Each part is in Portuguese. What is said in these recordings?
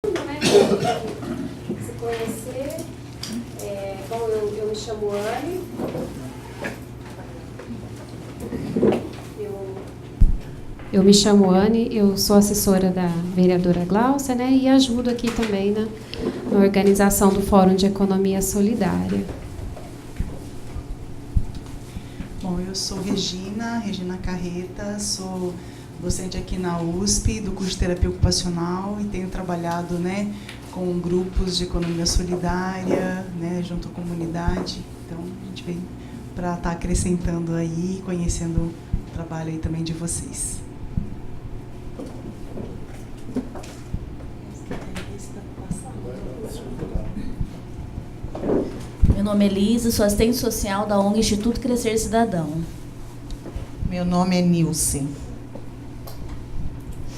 Né? Se conhecer. Bom, eu me chamo Anne. Eu me chamo Anne, eu sou assessora da vereadora Gláucia, né, e ajudo aqui também na organização do Fórum de Economia Solidária. Bom, eu sou Regina Carreta, sou docente aqui na USP, do curso de Terapia Ocupacional, e tenho trabalhado, né, com grupos de economia solidária, né, junto à comunidade. Então, a gente vem para estar acrescentando aí, conhecendo o trabalho aí também de vocês. Meu nome é Elisa, sou assistente social da ONG Instituto Crescer Cidadão. Meu nome é Nilce.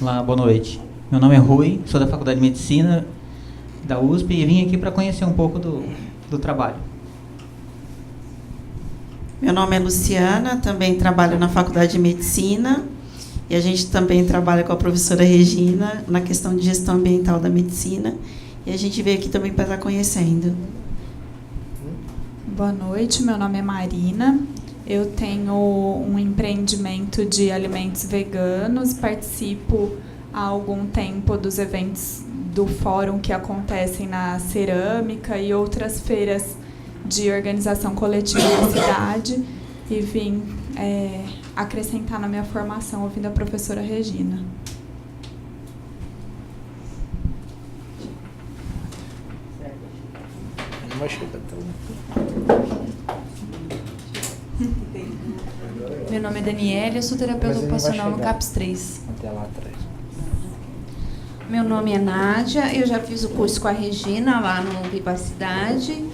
Olá, boa noite. Meu nome é Rui, sou da Faculdade de Medicina da USP e vim aqui para conhecer um pouco do trabalho. Meu nome é Luciana, também trabalho na Faculdade de Medicina e a gente também trabalha com a professora Regina na questão de gestão ambiental da medicina e a gente veio aqui também para estar conhecendo. Boa noite, meu nome é Marina, eu tenho um empreendimento de alimentos veganos, participo há algum tempo dos eventos do fórum que acontecem na cerâmica e outras feiras de organização coletiva da cidade e vim acrescentar na minha formação ouvindo a professora Regina. Meu nome é Daniela, eu sou terapeuta ocupacional no CAPS 3. Até lá atrás. Meu nome é Nádia, eu já fiz o curso com a Regina lá no Vivacidade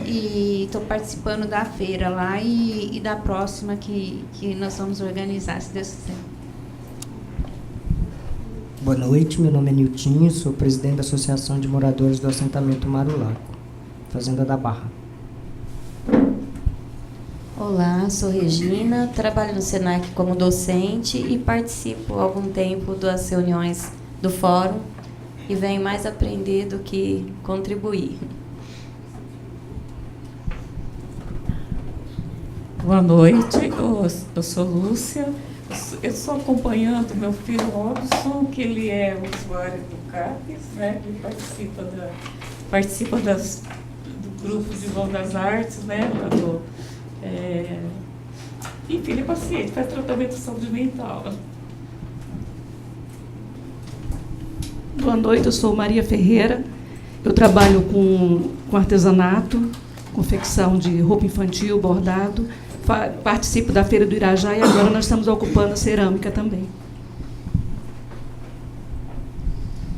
e estou participando da feira lá e da próxima que nós vamos organizar, se Deus quiser. Boa noite, meu nome é Niltinho, sou presidente da Associação de Moradores do Assentamento Marulaco, Fazenda da Barra. Olá, sou Regina, trabalho no SENAC como docente e participo há algum tempo das reuniões do fórum e venho mais aprender do que contribuir. Boa noite, eu sou Lúcia, eu estou acompanhando meu filho Robson, que ele é usuário do CAPES, né? Ele participa do grupo de Vão das Artes, né? Enfim, ele é paciente, faz tratamento de saúde mental. Boa noite, eu sou Maria Ferreira, eu trabalho com artesanato, confecção de roupa infantil, bordado, participo da Feira do Irajá e agora nós estamos ocupando a cerâmica também.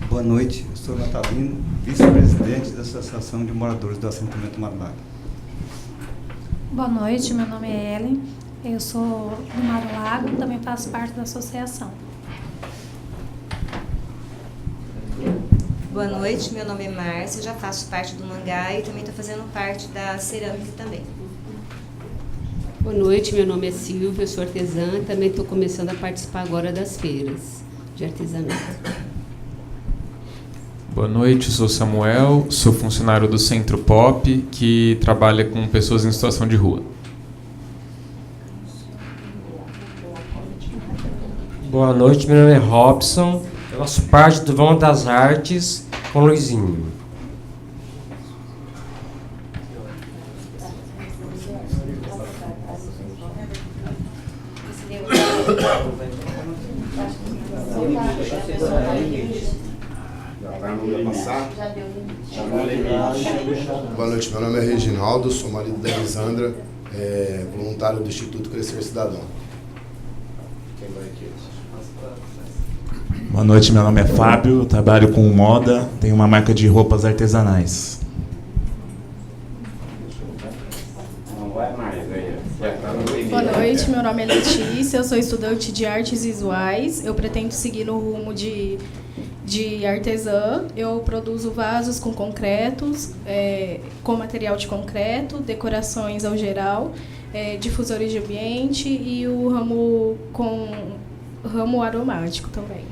Boa noite, eu sou Natalino, vice-presidente da Associação de Moradores do Assentamento Marulaco. Boa noite, meu nome é Ellen, eu sou do Marulago e também faço parte da associação. Boa noite, meu nome é Márcia, já faço parte do Mangá e também estou fazendo parte da cerâmica também. Boa noite, meu nome é Silvia, eu sou artesã e também estou começando a participar agora das feiras de artesanato. Boa noite, eu sou Samuel, sou funcionário do Centro Pop, que trabalha com pessoas em situação de rua. Boa noite, meu nome é Robson, eu faço parte do Vão das Artes com o Luizinho. Boa noite, meu nome é Reginaldo, sou marido da Elisandra, voluntário do Instituto Crescer Cidadão. Quem vai aqui? Boa noite, meu nome é Fábio, trabalho com moda, tenho uma marca de roupas artesanais. Boa noite, meu nome é Letícia, eu sou estudante de artes visuais, eu pretendo seguir no rumo de artesã. Eu produzo vasos com concretos, com material de concreto, decorações ao geral, difusores de ambiente e o ramo aromático também.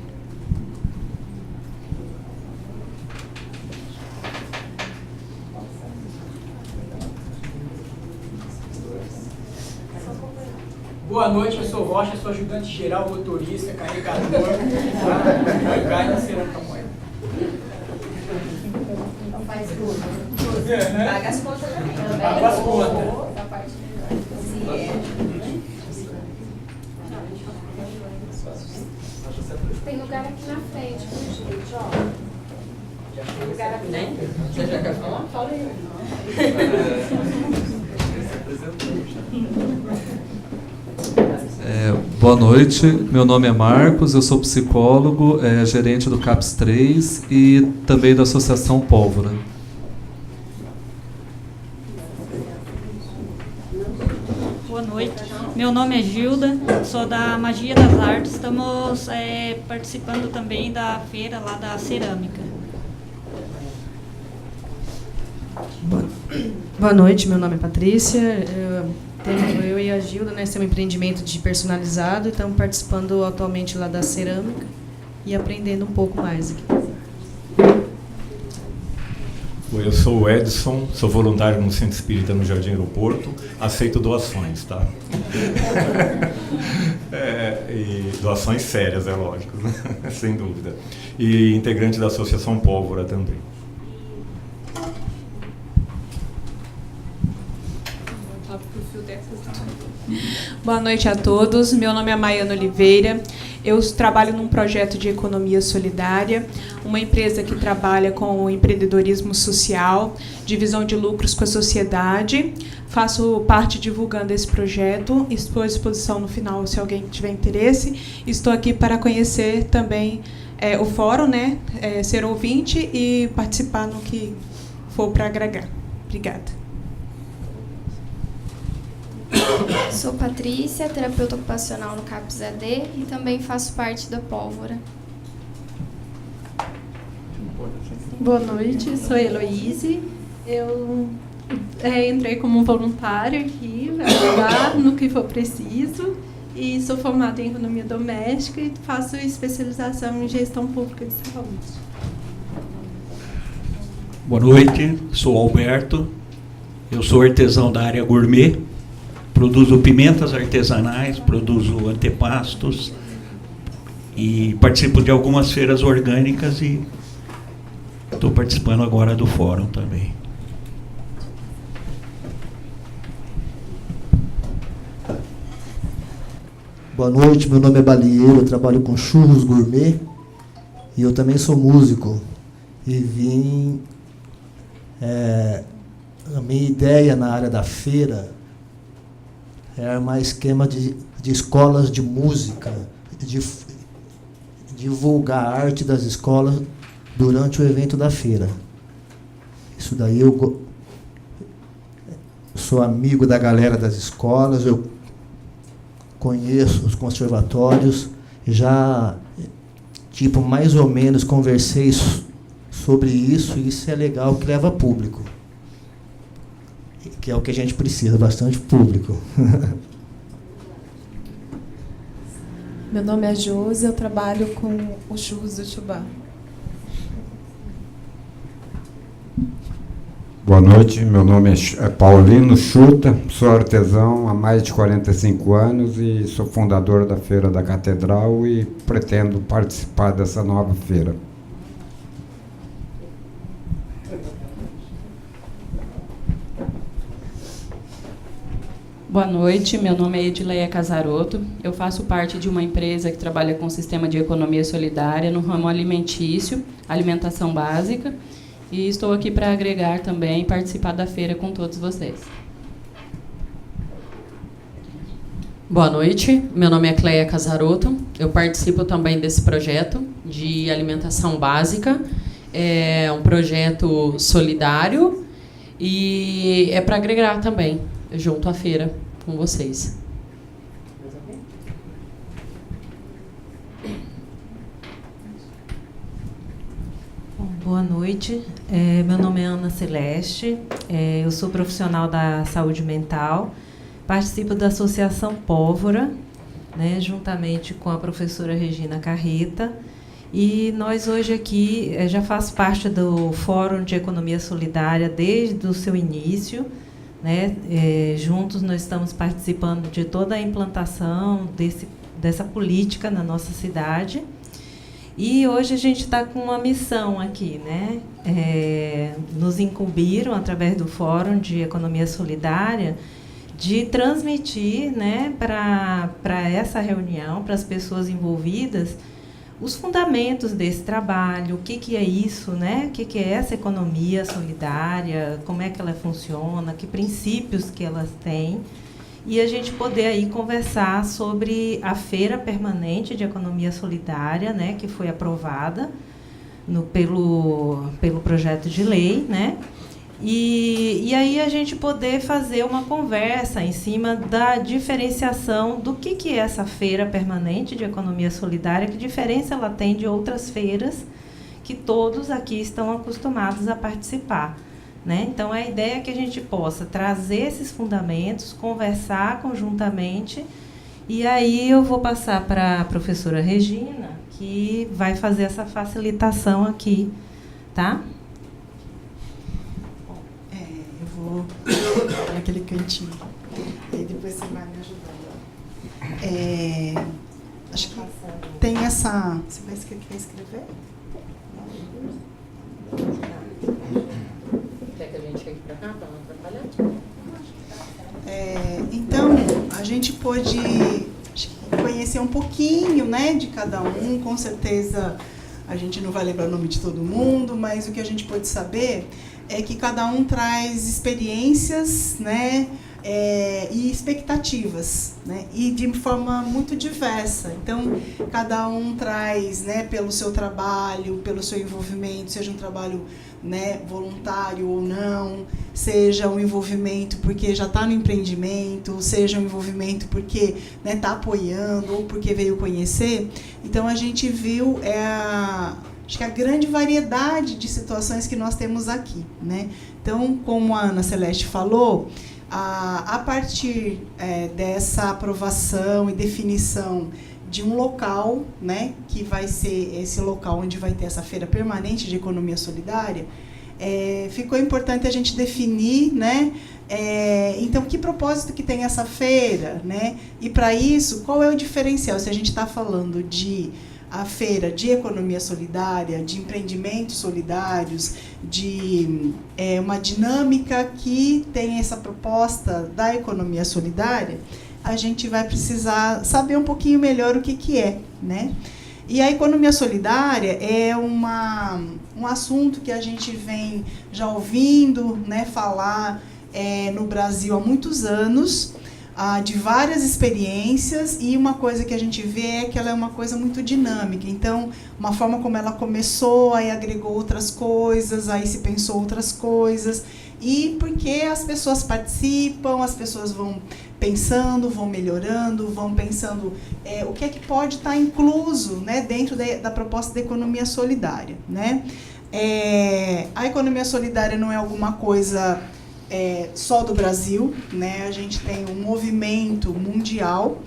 Boa noite, eu sou Rocha, sou ajudante geral, motorista, carregador, bancário da Cerâmica Moeda. Faz tudo. Paga as contas também. Paga as contas. Tem lugar aqui na frente, gente, ó. Tem lugar aqui na frente. Você já quer falar? Fala aí. Boa noite, meu nome é Marcos, eu sou psicólogo, gerente do CAPS 3 e também da Associação Pólvora. Boa noite, meu nome é Gilda, sou da Magia das Artes, estamos participando também da feira lá da cerâmica. Boa noite, meu nome é Patrícia. Eu e a Gilda, né, temos um empreendimento de personalizado e estamos participando atualmente lá da cerâmica e aprendendo um pouco mais aqui. Eu sou o Edson, sou voluntário no Centro Espírita no Jardim Aeroporto, aceito doações, tá? E doações sérias, é lógico, né? Sem dúvida. E integrante da Associação Pólvora também. Boa noite a todos, meu nome é Maiana Oliveira, eu trabalho num projeto de economia solidária, uma empresa que trabalha com o empreendedorismo social, divisão de lucros com a sociedade, faço parte divulgando esse projeto, estou à disposição no final se alguém tiver interesse, estou aqui para conhecer também o fórum, né, ser ouvinte e participar no que for para agregar. Obrigada. Sou Patrícia, terapeuta ocupacional no CAPS AD e também faço parte da Pólvora. Boa noite, sou Heloíse. Eu entrei como voluntário aqui para ajudar no que for preciso e sou formada em economia doméstica e faço especialização em gestão pública de saúde. Boa noite, sou Alberto, eu sou artesão da área gourmet. Produzo pimentas artesanais, produzo antepastos e participo de algumas feiras orgânicas e estou participando agora do fórum também. Boa noite, meu nome é Balieiro, eu trabalho com churros gourmet e eu também sou músico. E vim... a minha ideia na área da feira é armar esquema de escolas de música, de divulgar a arte das escolas durante o evento da feira. Isso daí eu sou amigo da galera das escolas, eu conheço os conservatórios, já, mais ou menos conversei sobre isso, e isso é legal, que leva público. Que é o que a gente precisa, bastante público. Meu nome é Josi, eu trabalho com o churros do Chubá. Boa noite, meu nome é Paulino Chuta, sou artesão há mais de 45 anos e sou fundador da Feira da Catedral e pretendo participar dessa nova feira. Boa noite, meu nome é Edileia Casaroto, eu faço parte de uma empresa que trabalha com o sistema de economia solidária no ramo alimentício, alimentação básica, e estou aqui para agregar também e participar da feira com todos vocês. Boa noite, meu nome é Cleia Casaroto, eu participo também desse projeto de alimentação básica, é um projeto solidário e é para agregar também, junto à feira, com vocês. Boa noite, meu nome é Ana Celeste, eu sou profissional da saúde mental, participo da Associação Pólvora, né, juntamente com a professora Regina Carreta, e nós hoje aqui já faz parte do Fórum de Economia Solidária desde o seu início, né? Juntos nós estamos participando de toda a implantação dessa política na nossa cidade. E hoje a gente está com uma missão aqui, né? Nos incumbiram, através do Fórum de Economia Solidária, de transmitir, né, para essa reunião, para as pessoas envolvidas, os fundamentos desse trabalho, o que é isso, né? O que é essa economia solidária, como é que ela funciona, que princípios que elas têm, e a gente poder aí conversar sobre a Feira Permanente de Economia Solidária, né, que foi aprovada pelo projeto de lei, né? E aí a gente poder fazer uma conversa em cima da diferenciação do que é essa Feira Permanente de Economia Solidária, que diferença ela tem de outras feiras que todos aqui estão acostumados a participar, né? Então, a ideia é que a gente possa trazer esses fundamentos, conversar conjuntamente, e aí eu vou passar para a professora Regina, que vai fazer essa facilitação aqui, tá? Naquele cantinho. E depois você vai me ajudando. Acho que tem essa... Você vai escrever? Quer que a gente chegue para cá para não atrapalhar? Então, a gente pôde conhecer um pouquinho, né, de cada um. Com certeza a gente não vai lembrar o nome de todo mundo, mas o que a gente pôde saber é que cada um traz experiências, né, e expectativas, né, e de forma muito diversa. Então, cada um traz, né, pelo seu trabalho, pelo seu envolvimento, seja um trabalho, né, voluntário ou não, seja um envolvimento porque já está no empreendimento, seja um envolvimento porque está apoiando ou porque veio conhecer. Então, a gente viu acho que a grande variedade de situações que nós temos aqui, né? Então, como a Ana Celeste falou, a partir dessa aprovação e definição de um local, né, que vai ser esse local onde vai ter essa Feira Permanente de Economia Solidária, ficou importante a gente definir, né, então, que propósito que tem essa feira, né? E, para isso, qual é o diferencial? Se a gente está falando de a feira de economia solidária, de empreendimentos solidários, de uma dinâmica que tem essa proposta da economia solidária, a gente vai precisar saber um pouquinho melhor o que é, né? E a economia solidária é um assunto que a gente vem já ouvindo, né, falar no Brasil há muitos anos, de várias experiências, e uma coisa que a gente vê é que ela é uma coisa muito dinâmica. Então, uma forma como ela começou, aí agregou outras coisas, aí se pensou outras coisas, e porque as pessoas participam, as pessoas vão pensando, vão melhorando, vão pensando o que é que pode estar incluso, né, dentro da proposta da economia solidária, né? A economia solidária não é alguma coisa só do Brasil, né? A gente tem um movimento mundial,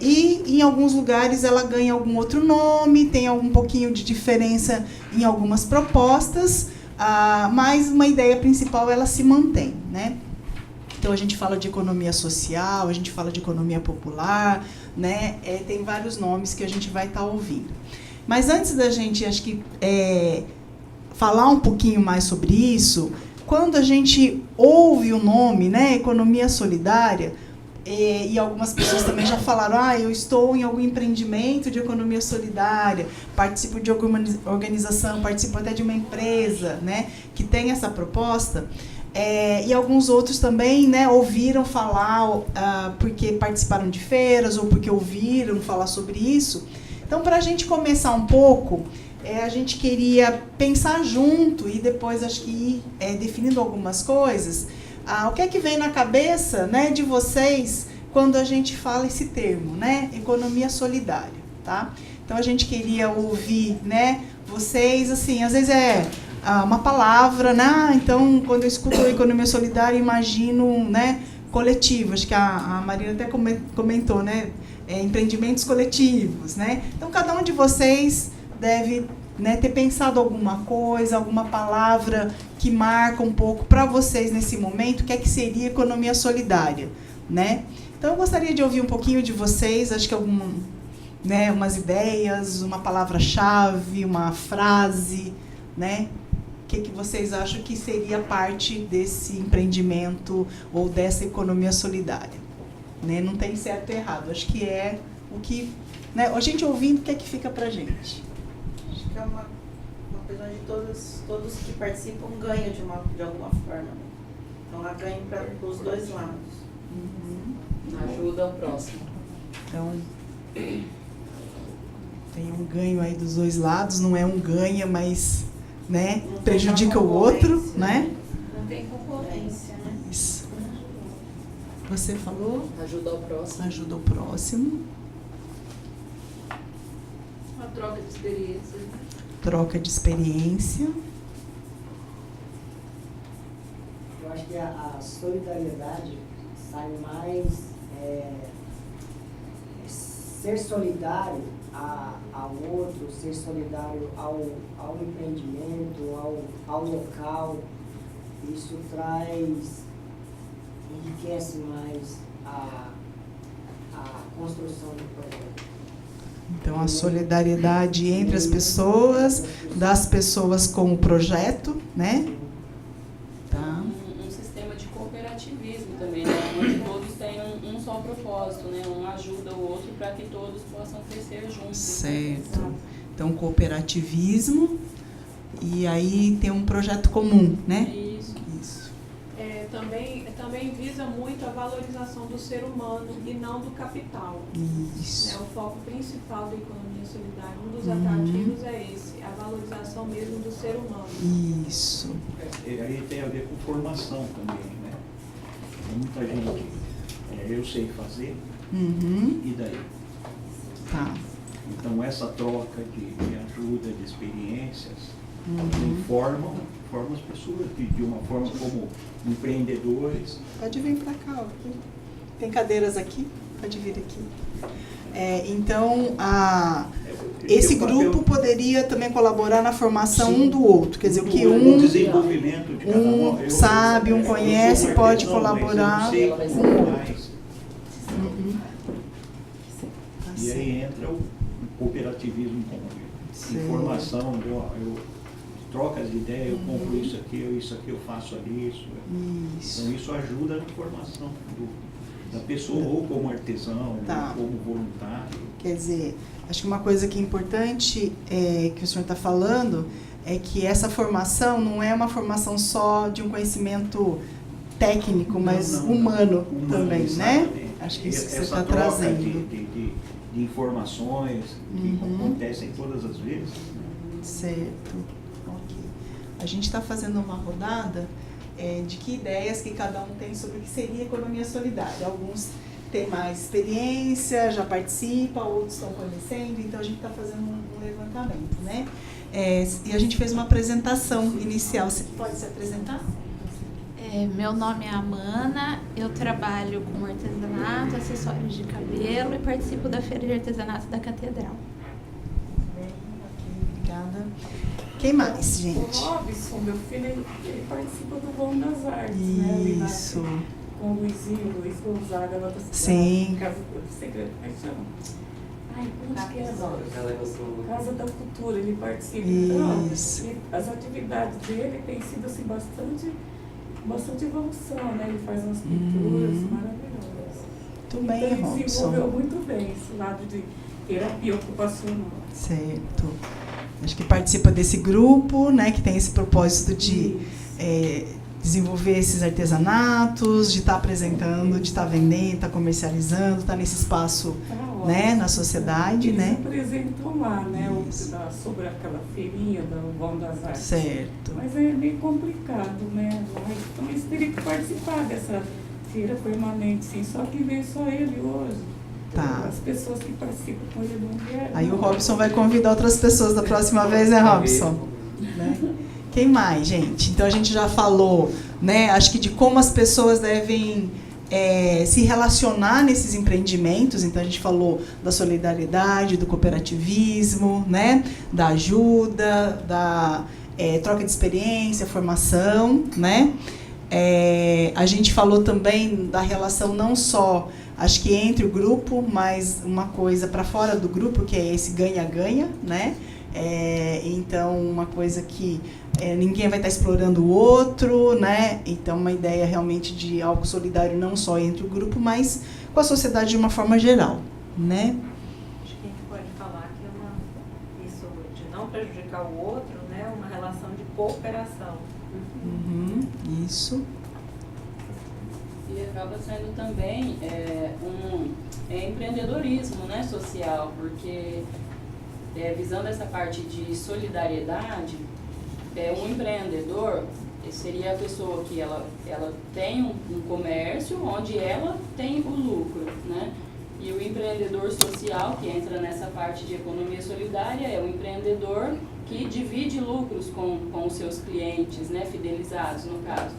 e em alguns lugares ela ganha algum outro nome, tem algum pouquinho de diferença em algumas propostas, mas uma ideia principal ela se mantém, né? Então a gente fala de economia social, a gente fala de economia popular, né? Tem vários nomes que a gente vai estar ouvindo. Mas antes da gente, acho que falar um pouquinho mais sobre isso, quando a gente ouve o nome, né, economia solidária, e algumas pessoas também já falaram, eu estou em algum empreendimento de economia solidária, participo de alguma organização, participo até de uma empresa, né, que tem essa proposta, e alguns outros também, né, ouviram falar porque participaram de feiras ou porque ouviram falar sobre isso. Então, para a gente começar um pouco, a gente queria pensar junto e depois acho que ir definindo algumas coisas. O que é que vem na cabeça, né, de vocês quando a gente fala esse termo, né, economia solidária, tá? Então a gente queria ouvir, né, vocês, assim, às vezes uma palavra, né? Então quando eu escuto economia solidária imagino, né, coletivo. Acho que a Marina até comentou, né, empreendimentos coletivos, né? Então cada um de vocês deve, né, ter pensado alguma coisa, alguma palavra que marca um pouco para vocês nesse momento, o que é que seria economia solidária, né? Então, eu gostaria de ouvir um pouquinho de vocês, acho que umas ideias, uma palavra-chave, uma frase, né? O que vocês acham que seria parte desse empreendimento ou dessa economia solidária? Né? Não tem certo e errado, acho que é o que... Né? A gente ouvindo, o que é que fica para a gente? Acho que é uma coisa de todos que participam ganham de alguma forma. Então, há ganho para os dois lados. Ajuda ao próximo. Então, tem um ganho aí dos dois lados, não é um ganha, mas, né, prejudica o outro, né? Não tem concorrência, né? Isso. Você falou? Ajuda ao próximo. Ajuda ao próximo. Uma troca de experiência. Troca de experiência. Eu acho que a solidariedade sai mais ser solidário ao outro, ser solidário ao empreendimento, ao local. Isso enriquece mais a construção do projeto. Então, a solidariedade entre as pessoas, das pessoas com o projeto, né? Tá. Um sistema de cooperativismo também, né? Onde todos têm um só propósito, né? Um ajuda o outro para que todos possam crescer juntos. Certo. Então, cooperativismo, e aí tem um projeto comum, né? Isso. Também visa muito a valorização do ser humano e não do capital. Isso. O foco principal da economia solidária, um dos atrativos é esse, a valorização mesmo do ser humano. Isso. Aí tem a ver com formação também, né? Tem muita gente, eu sei fazer, e daí? Tá. Então, essa troca de ajuda, de experiências, formam as pessoas de uma forma como empreendedores. Pode vir para cá, ó. Tem cadeiras aqui, pode vir aqui. Então, esse grupo poderia também colaborar na formação um do outro, quer dizer, o que um desenvolvimento de cada um sabe, um conhece, pode colaborar. Mas eu sei como mais. E aí entra o cooperativismo como informação, trocas de ideia, eu compro isso aqui eu faço ali, isso. Então isso ajuda na formação da pessoa, ou como artesão, ou como voluntário. Quer dizer, acho que uma coisa que é importante que o senhor está falando é que essa formação não é uma formação só de um conhecimento técnico, mas humano também, exatamente, né? Acho que isso que você está trazendo. De informações que acontecem todas as vezes. Certo. Ok. A gente está fazendo uma rodada de que ideias que cada um tem sobre o que seria economia solidária. Alguns têm mais experiência, já participam, outros estão conhecendo, então a gente está fazendo um levantamento, né? E a gente fez uma apresentação inicial. Você pode se apresentar? Meu nome é Amana, eu trabalho com artesanato, acessórios de cabelo e participo da Feira de Artesanato da Catedral. Obrigada. Quem mais, gente? O Robson, meu filho, ele participa do Vão das Artes, né? Isso. Com o Luiz Gonzaga, lá da sim. Casa do Secretário. Ai, como que é? Casa da Cultura, ele participa. Isso. Então, as atividades dele têm sido assim, bastante evolução, né? Ele faz umas pinturas maravilhosas. Muito bem, então, ele Robson. desenvolveu muito bem esse lado de terapia ocupacional. Certo. Acho que participa desse grupo, né, que tem esse propósito de desenvolver esses artesanatos, de estar apresentando, de estar vendendo, estar comercializando, estar nesse espaço, né, na sociedade, eles né? apresentam lá, né, sobre aquela feirinha do Vão das Artes. Certo. Mas é bem complicado, né? Então eles teriam que participar dessa feira permanente, sim, só que veio só ele hoje. Tá. As pessoas que participam com ele não vieram. Aí o Robson vai convidar outras pessoas da próxima vez, né, Robson? Né? Quem mais, gente? Então a gente já falou, né? Acho que de como as pessoas devem se relacionar nesses empreendimentos. Então a gente falou da solidariedade, do cooperativismo, né? Da ajuda, troca de experiência, formação, né? A gente falou também da relação não só, acho que entre o grupo, mas uma coisa para fora do grupo, que é esse ganha-ganha, né? Então, uma coisa que ninguém vai estar explorando o outro, né? Então, uma ideia realmente de algo solidário não só entre o grupo, mas com a sociedade de uma forma geral, né? Acho que a gente pode falar que isso de não prejudicar o outro, né? Uma relação de cooperação. Isso. E acaba sendo também empreendedorismo, né, social, porque visando essa parte de solidariedade, um empreendedor seria a pessoa que ela tem um comércio onde ela tem o lucro, né? E o empreendedor social, que entra nessa parte de economia solidária, é um empreendedor que divide lucros com os seus clientes, né, fidelizados, no caso.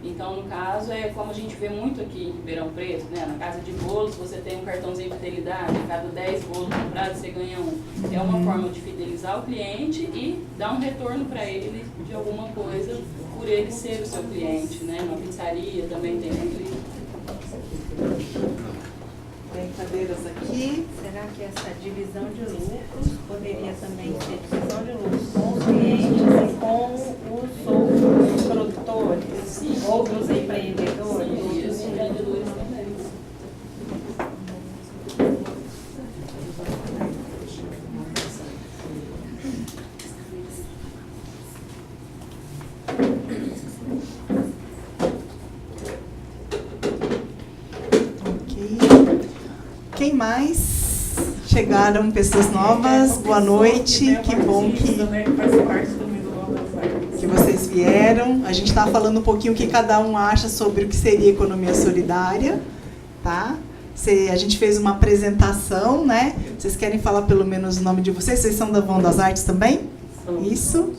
Então, no caso, como a gente vê muito aqui em Ribeirão Preto, né, na casa de bolos, você tem um cartãozinho de fidelidade, a cada 10 bolos comprados, você ganha um. É uma forma de fidelizar o cliente e dar um retorno para ele de alguma coisa, por ele ser o seu cliente, né? Na pizzaria também tem aquele... Tem cadeiras aqui. Será que essa divisão de lucros poderia também ser divisão de lucros com os clientes e com os outros produtores, outros empreendedores? Sim, os empreendedores também. Quem mais? Chegaram pessoas novas. Boa noite. Que bom que vocês vieram. A gente está falando um pouquinho o que cada um acha sobre o que seria economia solidária, tá? A gente fez uma apresentação, né? Vocês querem falar pelo menos o nome de vocês? Vocês são da Vão das Artes também? Isso.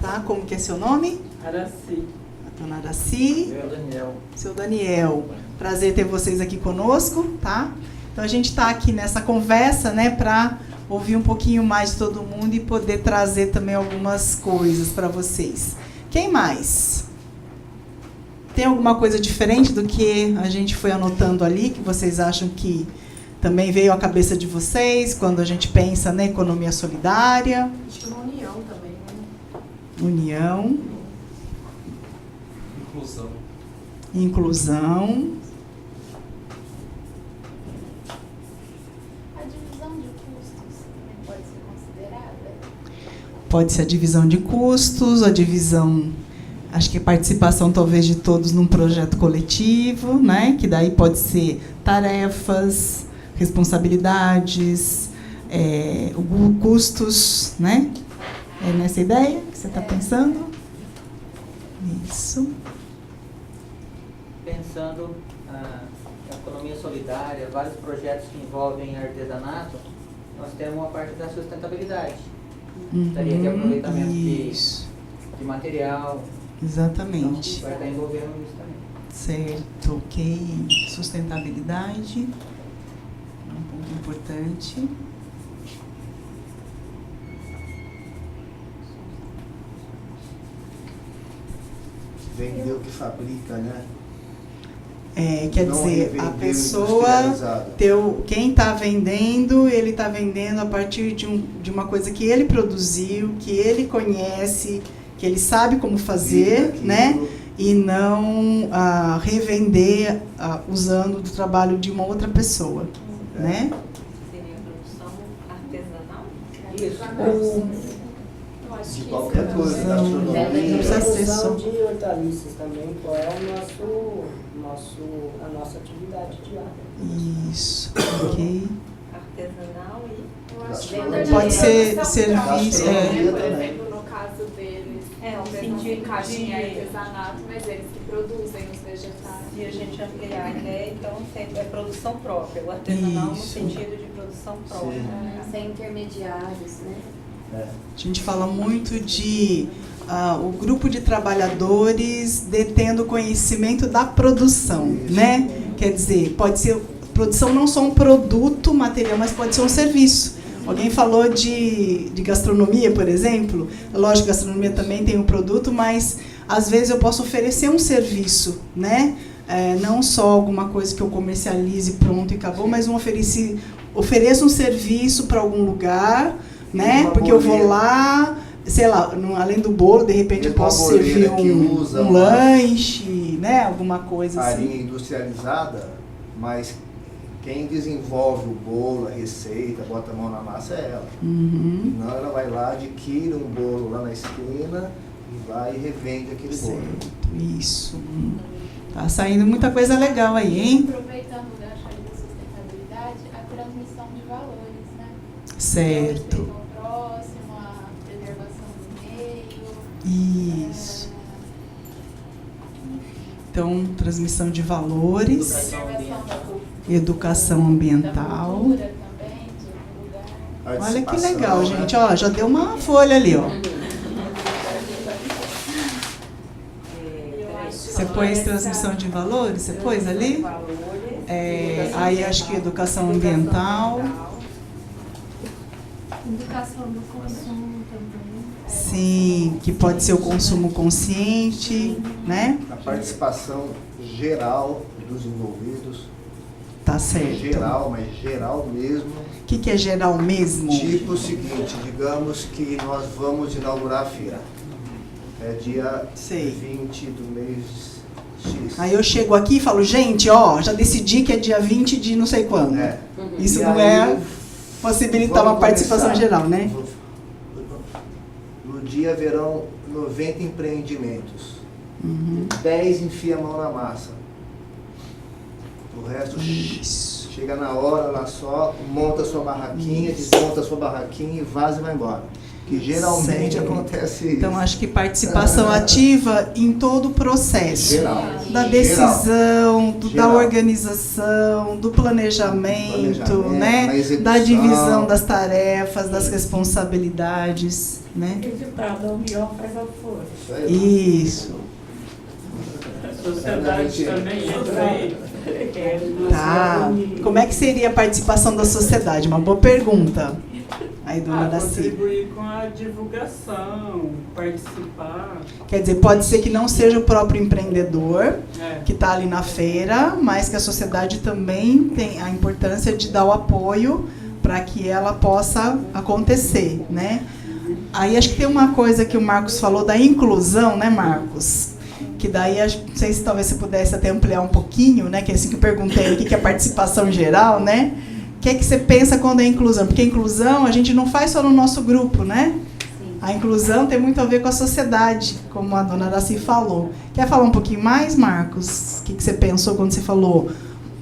Tá? Como que é seu nome? Araci. A dona Araci. Eu, Daniel. Seu Daniel. Prazer ter vocês aqui conosco, tá? Então, a gente está aqui nessa conversa, né, para ouvir um pouquinho mais de todo mundo e poder trazer também algumas coisas para vocês. Quem mais? Tem alguma coisa diferente do que a gente foi anotando ali, que vocês acham que também veio à cabeça de vocês quando a gente pensa na economia solidária? Acho que uma união também, né? União. Inclusão. Inclusão. Pode ser a divisão de custos, a divisão, acho que a participação talvez de todos num projeto coletivo, né? Que daí pode ser tarefas, responsabilidades, custos, né? É nessa ideia que você está pensando? Isso. Pensando na economia solidária, vários projetos que envolvem artesanato, nós temos a parte da sustentabilidade. Estaria de aproveitamento de material. Exatamente. Então, vai estar envolvendo isso também. Certo, ok. Sustentabilidade. Um ponto importante. Vender o que fabrica, né? Quer dizer, a pessoa, quem está vendendo, ele está vendendo a partir de uma coisa que ele produziu, que ele conhece, que ele sabe como fazer, né? E não revender usando do trabalho de uma outra pessoa, né? Seria produção artesanal? Isso. De qualquer coisa, gastronomia. Produção de hortaliças também, qual é a nossa atividade diária. Isso, ok. Artesanal e... Pode ser serviço. Por exemplo, no caso deles, talvez não se sentido encaixe em de artesanato, mas eles que produzem os vegetais. Se a gente ampliar a ideia, então é produção própria, o artesanal no sentido de produção própria. Sem intermediários, né? A gente fala muito de o grupo de trabalhadores detendo conhecimento da produção, né? Quer dizer, pode ser produção não só um produto material, mas pode ser um serviço. Alguém falou de gastronomia, por exemplo. Lógico, gastronomia também tem um produto, mas às vezes eu posso oferecer um serviço, né? Não só alguma coisa que eu comercialize pronto e acabou, mas ofereço um serviço para algum lugar, né? Porque eu vou lá, sei lá, além do bolo, de repente eu posso servir um lanche, né? Alguma coisa assim. Farinha industrializada, mas quem desenvolve o bolo, a receita, bota a mão na massa é ela. Uhum. Não, ela vai lá, adquire um bolo lá na esquina e vai e revende aquele bolo. Isso. Tá saindo muita coisa legal aí, hein? Aproveitando o gancho aí da sustentabilidade, a transmissão de valores, né? Certo. O respeito ao próximo, a preservação do meio. Isso. Então, transmissão de valores, educação ambiental. Olha que legal, gente. Ó, já deu uma folha ali, ó. Você pôs transmissão de valores? Você pôs ali? Aí acho que educação ambiental. Educação do consumo também. Sim, que pode ser o consumo consciente, né? A participação geral dos envolvidos. Tá certo. Geral, mas geral mesmo. O que é geral mesmo? Tipo o seguinte, digamos que nós vamos inaugurar a feira. É dia 20 do mês X. Aí eu chego aqui e falo, gente, ó, já decidi que é dia 20 de não sei quando. Isso E não aí, possibilitar uma participação geral, né? No dia haverão 90 empreendimentos. Uhum. 10 enfia a mão na massa. O resto chega na hora lá só, monta sua barraquinha, desmonta sua barraquinha e vaza e vai embora. Que geralmente acontece isso. Então, acho que participação ativa em todo o processo. Geral. Da decisão, da organização, do planejamento, né? Da divisão das tarefas, das responsabilidades, né? Acreditar, a união faz a força. Isso. A sociedade também entra aí. Tá. Como é que seria a participação da sociedade? Uma boa pergunta. Aí, dona Daci. Contribuir com a divulgação, participar. Quer dizer, pode ser que não seja o próprio empreendedor que está ali na feira, mas que a sociedade também tem a importância de dar o apoio para que ela possa acontecer, né? Aí acho que tem uma coisa que o Marcos falou da inclusão, né, Marcos? Que daí, não sei se talvez você pudesse até ampliar um pouquinho, né? Que é assim que eu perguntei, o que é participação geral, né? O que é que você pensa quando é inclusão? Porque a inclusão a gente não faz só no nosso grupo, né? Sim. A inclusão tem muito a ver com a sociedade, como a dona Daci falou. Quer falar um pouquinho mais, Marcos? O que você pensou quando você falou,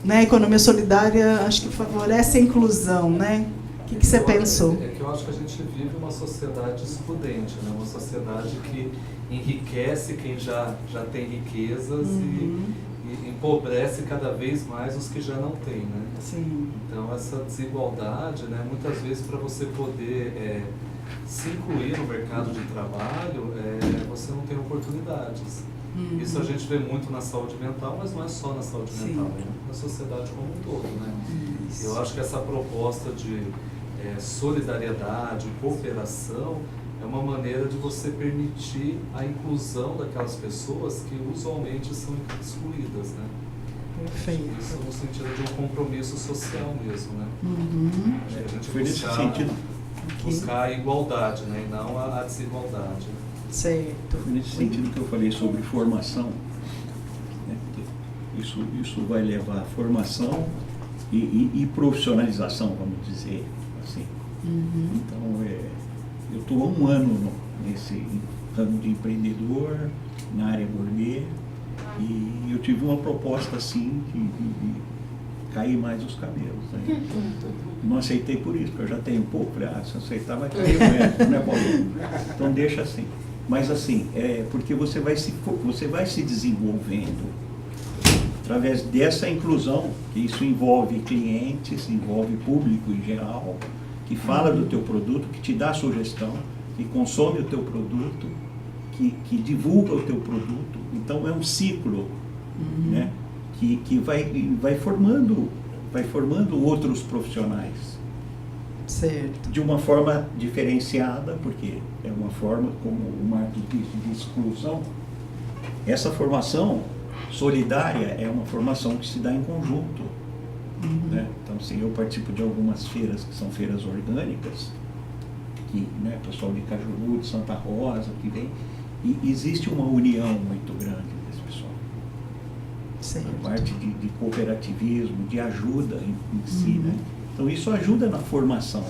né? Economia solidária, acho que favorece a inclusão, né? O que você pensou? É que eu acho que a gente vive uma sociedade excludente, né? Uma sociedade que enriquece quem já tem riquezas e empobrece cada vez mais os que já não têm, né? Sim. Então essa desigualdade, né, muitas vezes para você poder se incluir no mercado de trabalho, você não tem oportunidades. Isso a gente vê muito na saúde mental, mas não é só na saúde mental, né? Na sociedade como um todo, né? Eu acho que essa proposta de solidariedade, cooperação, é uma maneira de você permitir a inclusão daquelas pessoas que usualmente são excluídas, né? Perfeito. Isso no sentido de um compromisso social mesmo, né? A gente Foi nesse sentido. buscar a igualdade, né? E não a desigualdade. Certo. Foi nesse sentido que eu falei sobre formação. Né? Isso vai levar a formação e profissionalização, vamos dizer assim. Então, eu estou há um ano nesse ramo de empreendedor, na área gourmet, e eu tive uma proposta assim que cair mais os cabelos. Né? Não aceitei por isso, porque eu já tenho um pouco. Falei, se eu aceitar vai cair o resto, não é bom. Então deixa assim. Mas assim, porque você vai se desenvolvendo através dessa inclusão, que isso envolve clientes, envolve público em geral, que fala do teu produto, que te dá sugestão, que consome o teu produto, que divulga o teu produto. Então é um ciclo, né, que vai formando outros profissionais. Certo. De uma forma diferenciada, porque é uma forma, como o Marcos disse, de exclusão. Essa formação solidária é uma formação que se dá em conjunto. Né? Então, assim, eu participo de algumas feiras que são feiras orgânicas, que, né, pessoal de Cajuru, de Santa Rosa, que vem, e existe uma união muito grande desse pessoal. A parte de cooperativismo, de ajuda em si, né? Então isso ajuda na formação,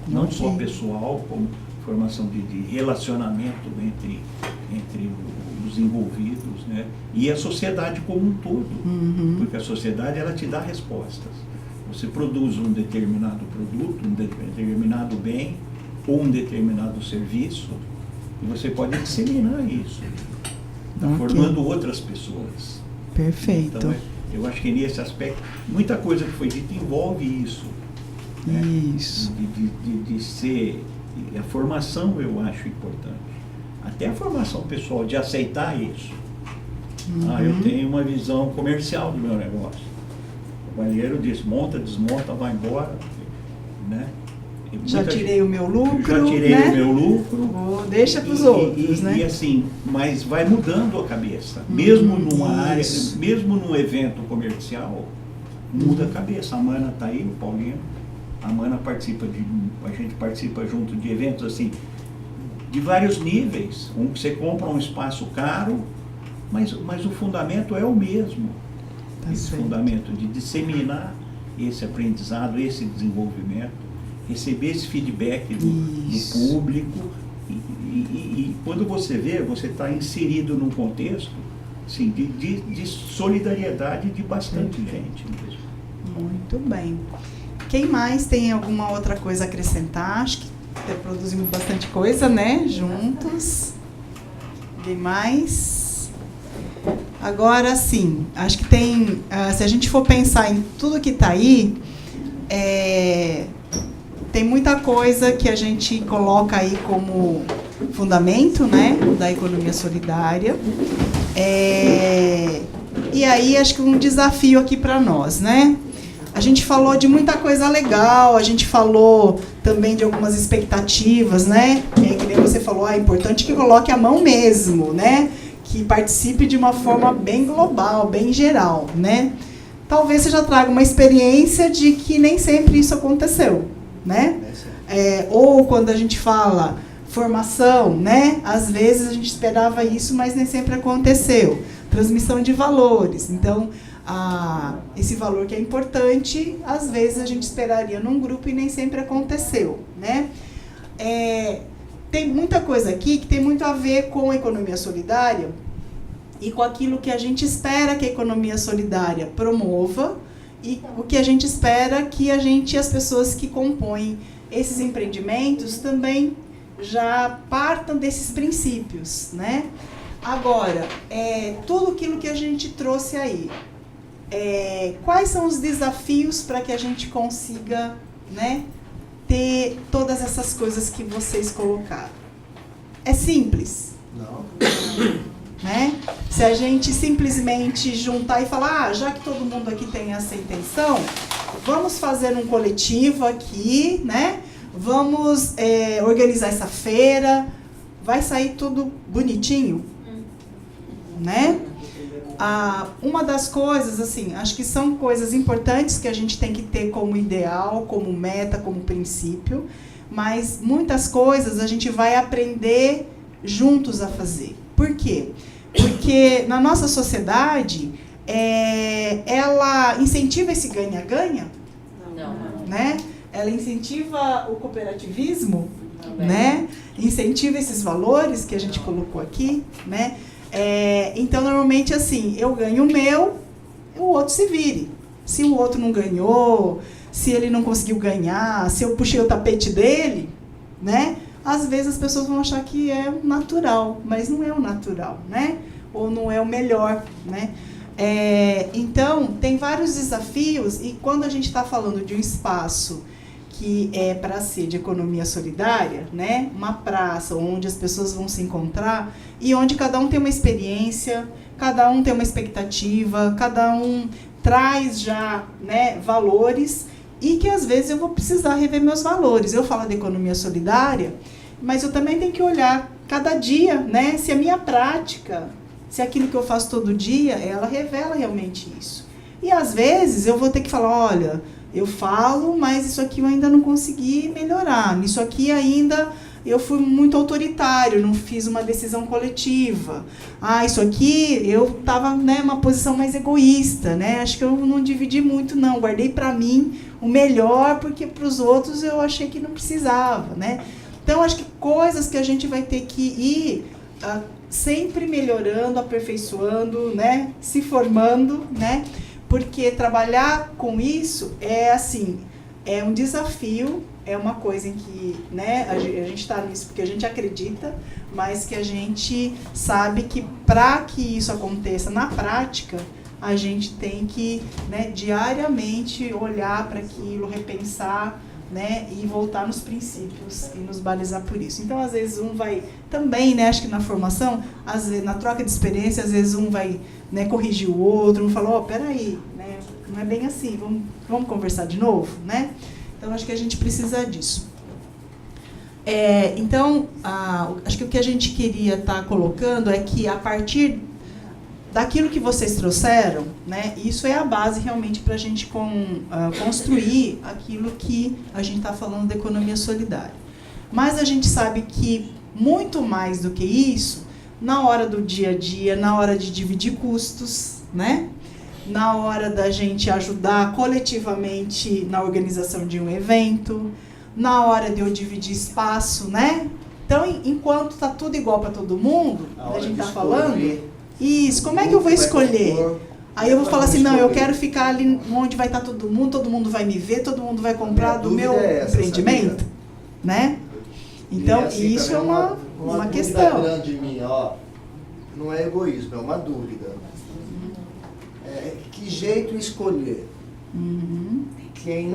não só pessoal, como formação de relacionamento entre os envolvidos, né? E a sociedade como um todo, porque a sociedade ela te dá respostas. Você produz um determinado produto, um determinado bem ou um determinado serviço e você pode disseminar isso, formando outras pessoas. Perfeito. Então, eu acho que nesse aspecto, muita coisa que foi dita envolve isso. Né? Isso. De ser... A formação eu acho importante. Até a formação pessoal, de aceitar isso. Eu tenho uma visão comercial do meu negócio. O cavalheiro diz, monta, desmonta, vai embora. Né? Já tirei o meu lucro. Já tirei o meu lucro. Deixa para os outros, né? E assim, mas vai mudando a cabeça. Mesmo numa área, mesmo num evento comercial, muda a cabeça. A Mana está aí, o Paulino. A Mana participa a gente participa junto de eventos assim, de vários níveis. Que você compra um espaço caro, mas o fundamento é o mesmo. Esse fundamento de disseminar esse aprendizado, esse desenvolvimento, receber esse feedback do público e quando você vê, você está inserido num contexto assim, de solidariedade de bastante gente mesmo. Muito bem. Quem mais tem alguma outra coisa a acrescentar? Acho que produzimos bastante coisa, né? Juntos. Ninguém mais? Agora, sim, acho que tem... se a gente for pensar em tudo que está aí, tem muita coisa que a gente coloca aí como fundamento, né, da economia solidária. E aí, acho que um desafio aqui para nós, né? A gente falou de muita coisa legal, a gente falou também de algumas expectativas, né? Que nem você falou, é importante que coloque a mão mesmo, né? Que participe de uma forma bem global, bem geral, né? Talvez você já traga uma experiência de que nem sempre isso aconteceu, né? Ou quando a gente fala formação, né? Às vezes a gente esperava isso, mas nem sempre aconteceu. Transmissão de valores. Então, esse valor que é importante, às vezes a gente esperaria num grupo e nem sempre aconteceu, né? Tem muita coisa aqui que tem muito a ver com a economia solidária e com aquilo que a gente espera que a economia solidária promova e o que a gente espera que as pessoas que compõem esses empreendimentos também já partam desses princípios, né? Agora, tudo aquilo que a gente trouxe aí, quais são os desafios para que a gente consiga, né, ter todas essas coisas que vocês colocaram? É simples? Não. Né? Se a gente simplesmente juntar e falar, já que todo mundo aqui tem essa intenção, vamos fazer um coletivo aqui, né? Vamos organizar essa feira, vai sair tudo bonitinho, né? Uma das coisas, assim, acho que são coisas importantes que a gente tem que ter como ideal, como meta, como princípio, mas muitas coisas a gente vai aprender juntos a fazer. Por quê? Porque na nossa sociedade, ela incentiva esse ganha-ganha, né? Ela incentiva o cooperativismo, né? Incentiva esses valores que a gente colocou aqui, né? Então, normalmente, assim, eu ganho o meu, o outro se vire. Se o outro não ganhou, se ele não conseguiu ganhar, se eu puxei o tapete dele, né? Às vezes as pessoas vão achar que é natural, mas não é o natural, né? Ou não é o melhor, né? Então, tem vários desafios e quando a gente está falando de um espaço que é para ser de economia solidária, né? Uma praça onde as pessoas vão se encontrar e onde cada um tem uma experiência, cada um tem uma expectativa, cada um traz já, né, valores e que às vezes eu vou precisar rever meus valores. Eu falo de economia solidária, mas eu também tenho que olhar cada dia, né, se a minha prática, se aquilo que eu faço todo dia, ela revela realmente isso. E às vezes eu vou ter que falar, olha, eu falo, mas isso aqui eu ainda não consegui melhorar, nisso aqui ainda eu fui muito autoritário, não fiz uma decisão coletiva. Isso aqui eu estava, né, numa posição mais egoísta, né? Acho que eu não dividi muito, não. Guardei para mim o melhor, porque para os outros eu achei que não precisava, né? Então, acho que coisas que a gente vai ter que ir sempre melhorando, aperfeiçoando, né? Se formando, né? Porque trabalhar com isso é assim, é um desafio, é uma coisa em que, né, a gente está nisso porque a gente acredita, mas que a gente sabe que para que isso aconteça na prática, a gente tem que, né, diariamente olhar para aquilo, repensar, né, e voltar nos princípios e nos balizar por isso. Então, às vezes, um vai também, né, acho que na formação, às vezes, na troca de experiência, às vezes um vai, né, corrigir o outro, um fala, peraí, né, não é bem assim, vamos conversar de novo, né? Então, acho que a gente precisa disso. Então, acho que o que a gente queria estar colocando é que, a partir daquilo que vocês trouxeram, né, isso é a base realmente para a gente construir aquilo que a gente está falando da economia solidária. Mas a gente sabe que, muito mais do que isso, na hora do dia a dia, na hora de dividir custos, né, na hora da gente ajudar coletivamente na organização de um evento, na hora de eu dividir espaço, né? Então, enquanto está tudo igual para todo mundo, a gente está falando, isso, como é que eu vou escolher? Aí eu vou falar assim, não, eu quero ficar ali onde vai estar todo mundo vai me ver, todo mundo vai comprar do meu empreendimento, né? Então, isso é uma questão. Grande minha, não é egoísmo, é uma dúvida. Que jeito escolher? Quem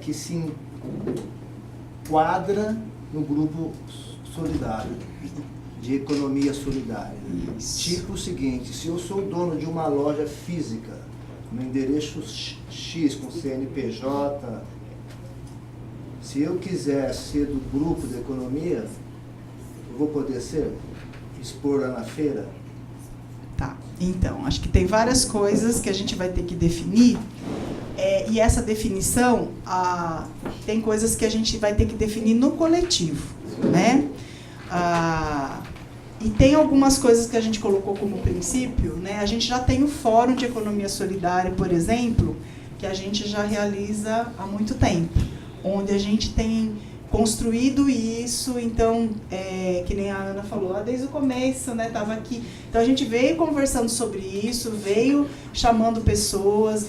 que se enquadra no grupo solidário, de economia solidária. Tipo o seguinte, se eu sou dono de uma loja física, no endereço X, com CNPJ, se eu quiser ser do grupo de economia, eu vou poder expor lá na feira? Tá, então, acho que tem várias coisas que a gente vai ter que definir, e essa definição, tem coisas que a gente vai ter que definir no coletivo, né? E tem algumas coisas que a gente colocou como princípio, né? A gente já tem o Fórum de Economia Solidária, por exemplo, que a gente já realiza há muito tempo, onde a gente tem construído isso, então, que nem a Ana falou, desde o começo, né, estava aqui. Então, a gente veio conversando sobre isso, veio chamando pessoas,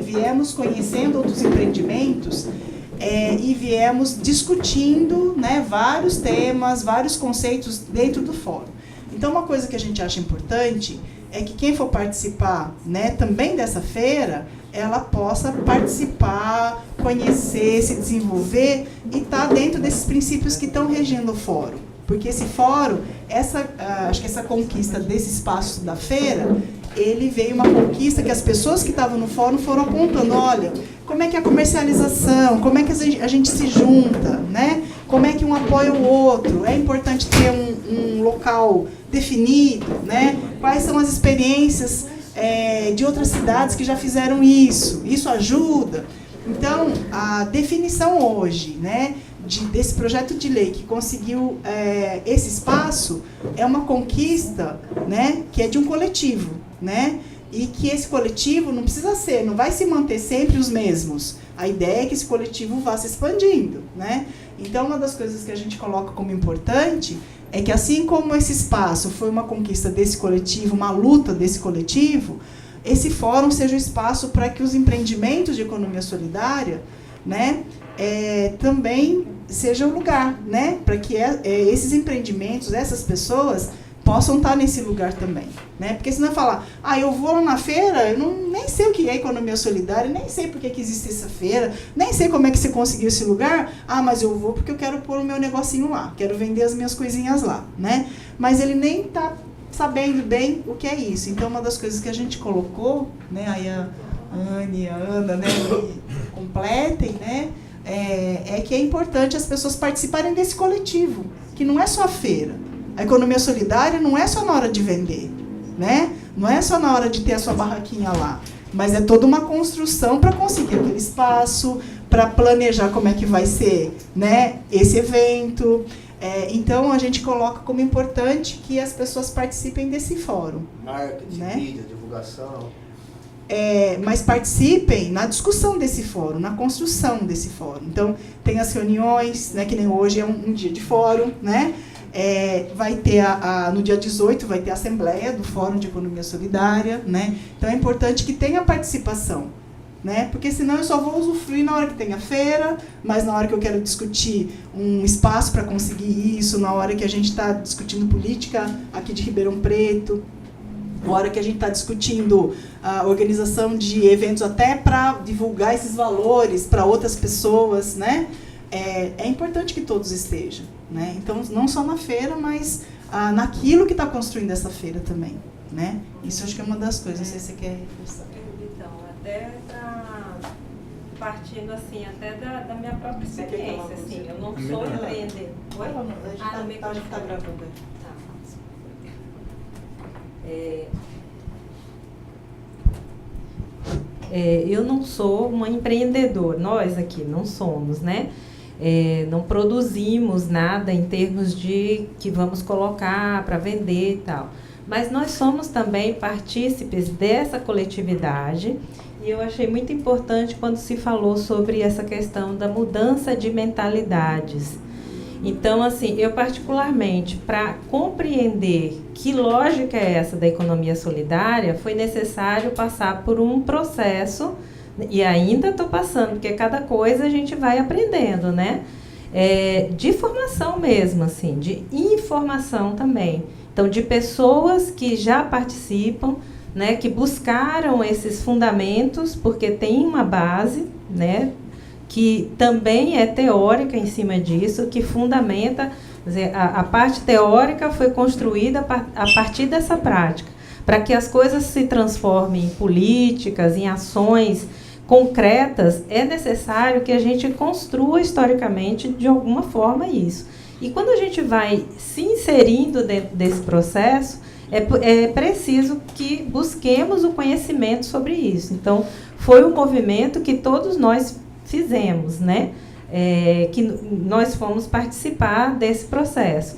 viemos conhecendo outros empreendimentos, e viemos discutindo, né, vários temas, vários conceitos dentro do fórum. Então, uma coisa que a gente acha importante é que quem for participar, né, também dessa feira, ela possa participar, conhecer, se desenvolver e estar dentro desses princípios que estão regendo o fórum. Porque esse fórum, acho que essa conquista desse espaço da feira, ele veio uma conquista que as pessoas que estavam no fórum foram apontando, olha, como é que é a comercialização, como é que a gente se junta, né? Como é que um apoia o outro, é importante ter um local definido, né? Quais são as experiências de outras cidades que já fizeram isso ajuda. Então, a definição hoje, né, desse projeto de lei que conseguiu esse espaço é uma conquista, né, que é de um coletivo, né, e que esse coletivo não vai se manter sempre os mesmos. A ideia é que esse coletivo vá se expandindo, né? Então, uma das coisas que a gente coloca como importante é que, assim como esse espaço foi uma conquista desse coletivo, uma luta desse coletivo, esse fórum seja o espaço para que os empreendimentos de economia solidária, né, também seja o lugar, né, para que esses empreendimentos, essas pessoas, possam estar nesse lugar também, né? Porque senão falar, eu vou lá na feira, eu nem sei o que é economia solidária, nem sei por que existe essa feira, nem sei como é que você conseguiu esse lugar, mas eu vou porque eu quero pôr o meu negocinho lá, quero vender as minhas coisinhas lá, né? Mas ele nem está sabendo bem o que é isso. Então, uma das coisas que a gente colocou, né, aí a Anne, a Ana, né, completem, né, é que é importante as pessoas participarem desse coletivo, que não é só a feira. A economia solidária não é só na hora de vender, né? Não é só na hora de ter a sua barraquinha lá, mas é toda uma construção para conseguir aquele espaço, para planejar como é que vai ser, né, esse evento. Então, a gente coloca como importante que as pessoas participem desse fórum. Marketing, né? mídia, divulgação. Mas participem na discussão desse fórum, na construção desse fórum. Então, tem as reuniões, né, que nem hoje é um dia de fórum, né? Vai ter no dia 18 vai ter a assembleia do Fórum de Economia Solidária, né? Então é importante que tenha participação, né? Porque senão eu só vou usufruir na hora que tem a feira, mas na hora que eu quero discutir um espaço para conseguir isso, na hora que a gente está discutindo política aqui de Ribeirão Preto, na hora que a gente está discutindo a organização de eventos até para divulgar esses valores para outras pessoas, né? É importante que todos estejam, né? Então, não só na feira, mas naquilo que está construindo essa feira também, né? Isso acho que é uma das coisas. Não sei se você quer reforçar. Então, até partindo assim, até da minha própria experiência, assim, eu não sou empreendedora. Oi? No microfone está gravando. Eu não sou uma empreendedora, nós aqui não somos, né? Não produzimos nada em termos de que vamos colocar para vender e tal. Mas nós somos também partícipes dessa coletividade e eu achei muito importante quando se falou sobre essa questão da mudança de mentalidades. Então, assim, eu particularmente, para compreender que lógica é essa da economia solidária, foi necessário passar por um processo, e ainda estou passando, porque cada coisa a gente vai aprendendo, né? De formação mesmo, assim, de informação também. Então, de pessoas que já participam, né, que buscaram esses fundamentos, porque tem uma base, né, que também é teórica em cima disso, que fundamenta, quer dizer, a parte teórica foi construída a partir dessa prática, para que as coisas se transformem em políticas, em ações concretas, é necessário que a gente construa historicamente, de alguma forma, isso. E quando a gente vai se inserindo dentro desse processo, é preciso que busquemos o conhecimento sobre isso. Então, foi um movimento que todos nós fizemos, né? Que nós fomos participar desse processo.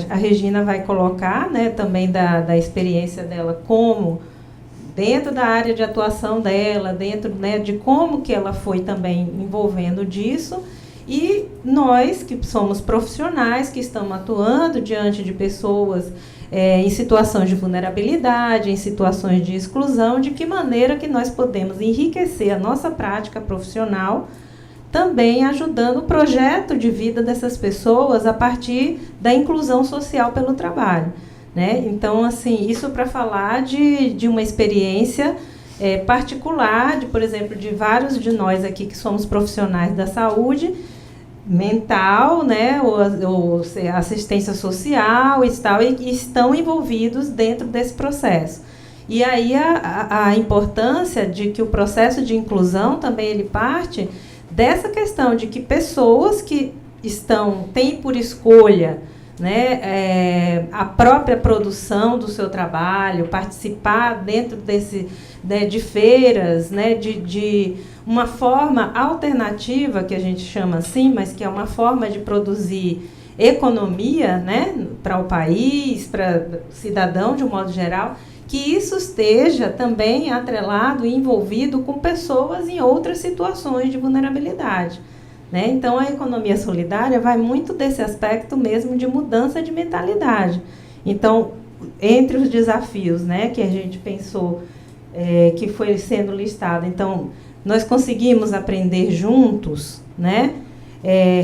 A Regina vai colocar, né, também da experiência dela como dentro da área de atuação dela, dentro, né, de como que ela foi também envolvendo disso, e nós que somos profissionais, que estamos atuando diante de pessoas em situações de vulnerabilidade, em situações de exclusão, de que maneira que nós podemos enriquecer a nossa prática profissional, também ajudando o projeto de vida dessas pessoas a partir da inclusão social pelo trabalho. Né? Então, assim, isso para falar de uma experiência particular, por exemplo, de vários de nós aqui que somos profissionais da saúde mental, né, ou assistência social e tal, e estão envolvidos dentro desse processo. E aí a importância de que o processo de inclusão também ele parte dessa questão de que pessoas que têm por escolha, né, a própria produção do seu trabalho, participar dentro de feiras, né, de uma forma alternativa, que a gente chama assim, mas que é uma forma de produzir economia, né, para o país, para o cidadão de um modo geral, que isso esteja também atrelado e envolvido com pessoas em outras situações de vulnerabilidade. Né? Então, a economia solidária vai muito desse aspecto mesmo de mudança de mentalidade. Então, entre os desafios, né, que a gente pensou, que foi sendo listado, então, nós conseguimos aprender juntos, né,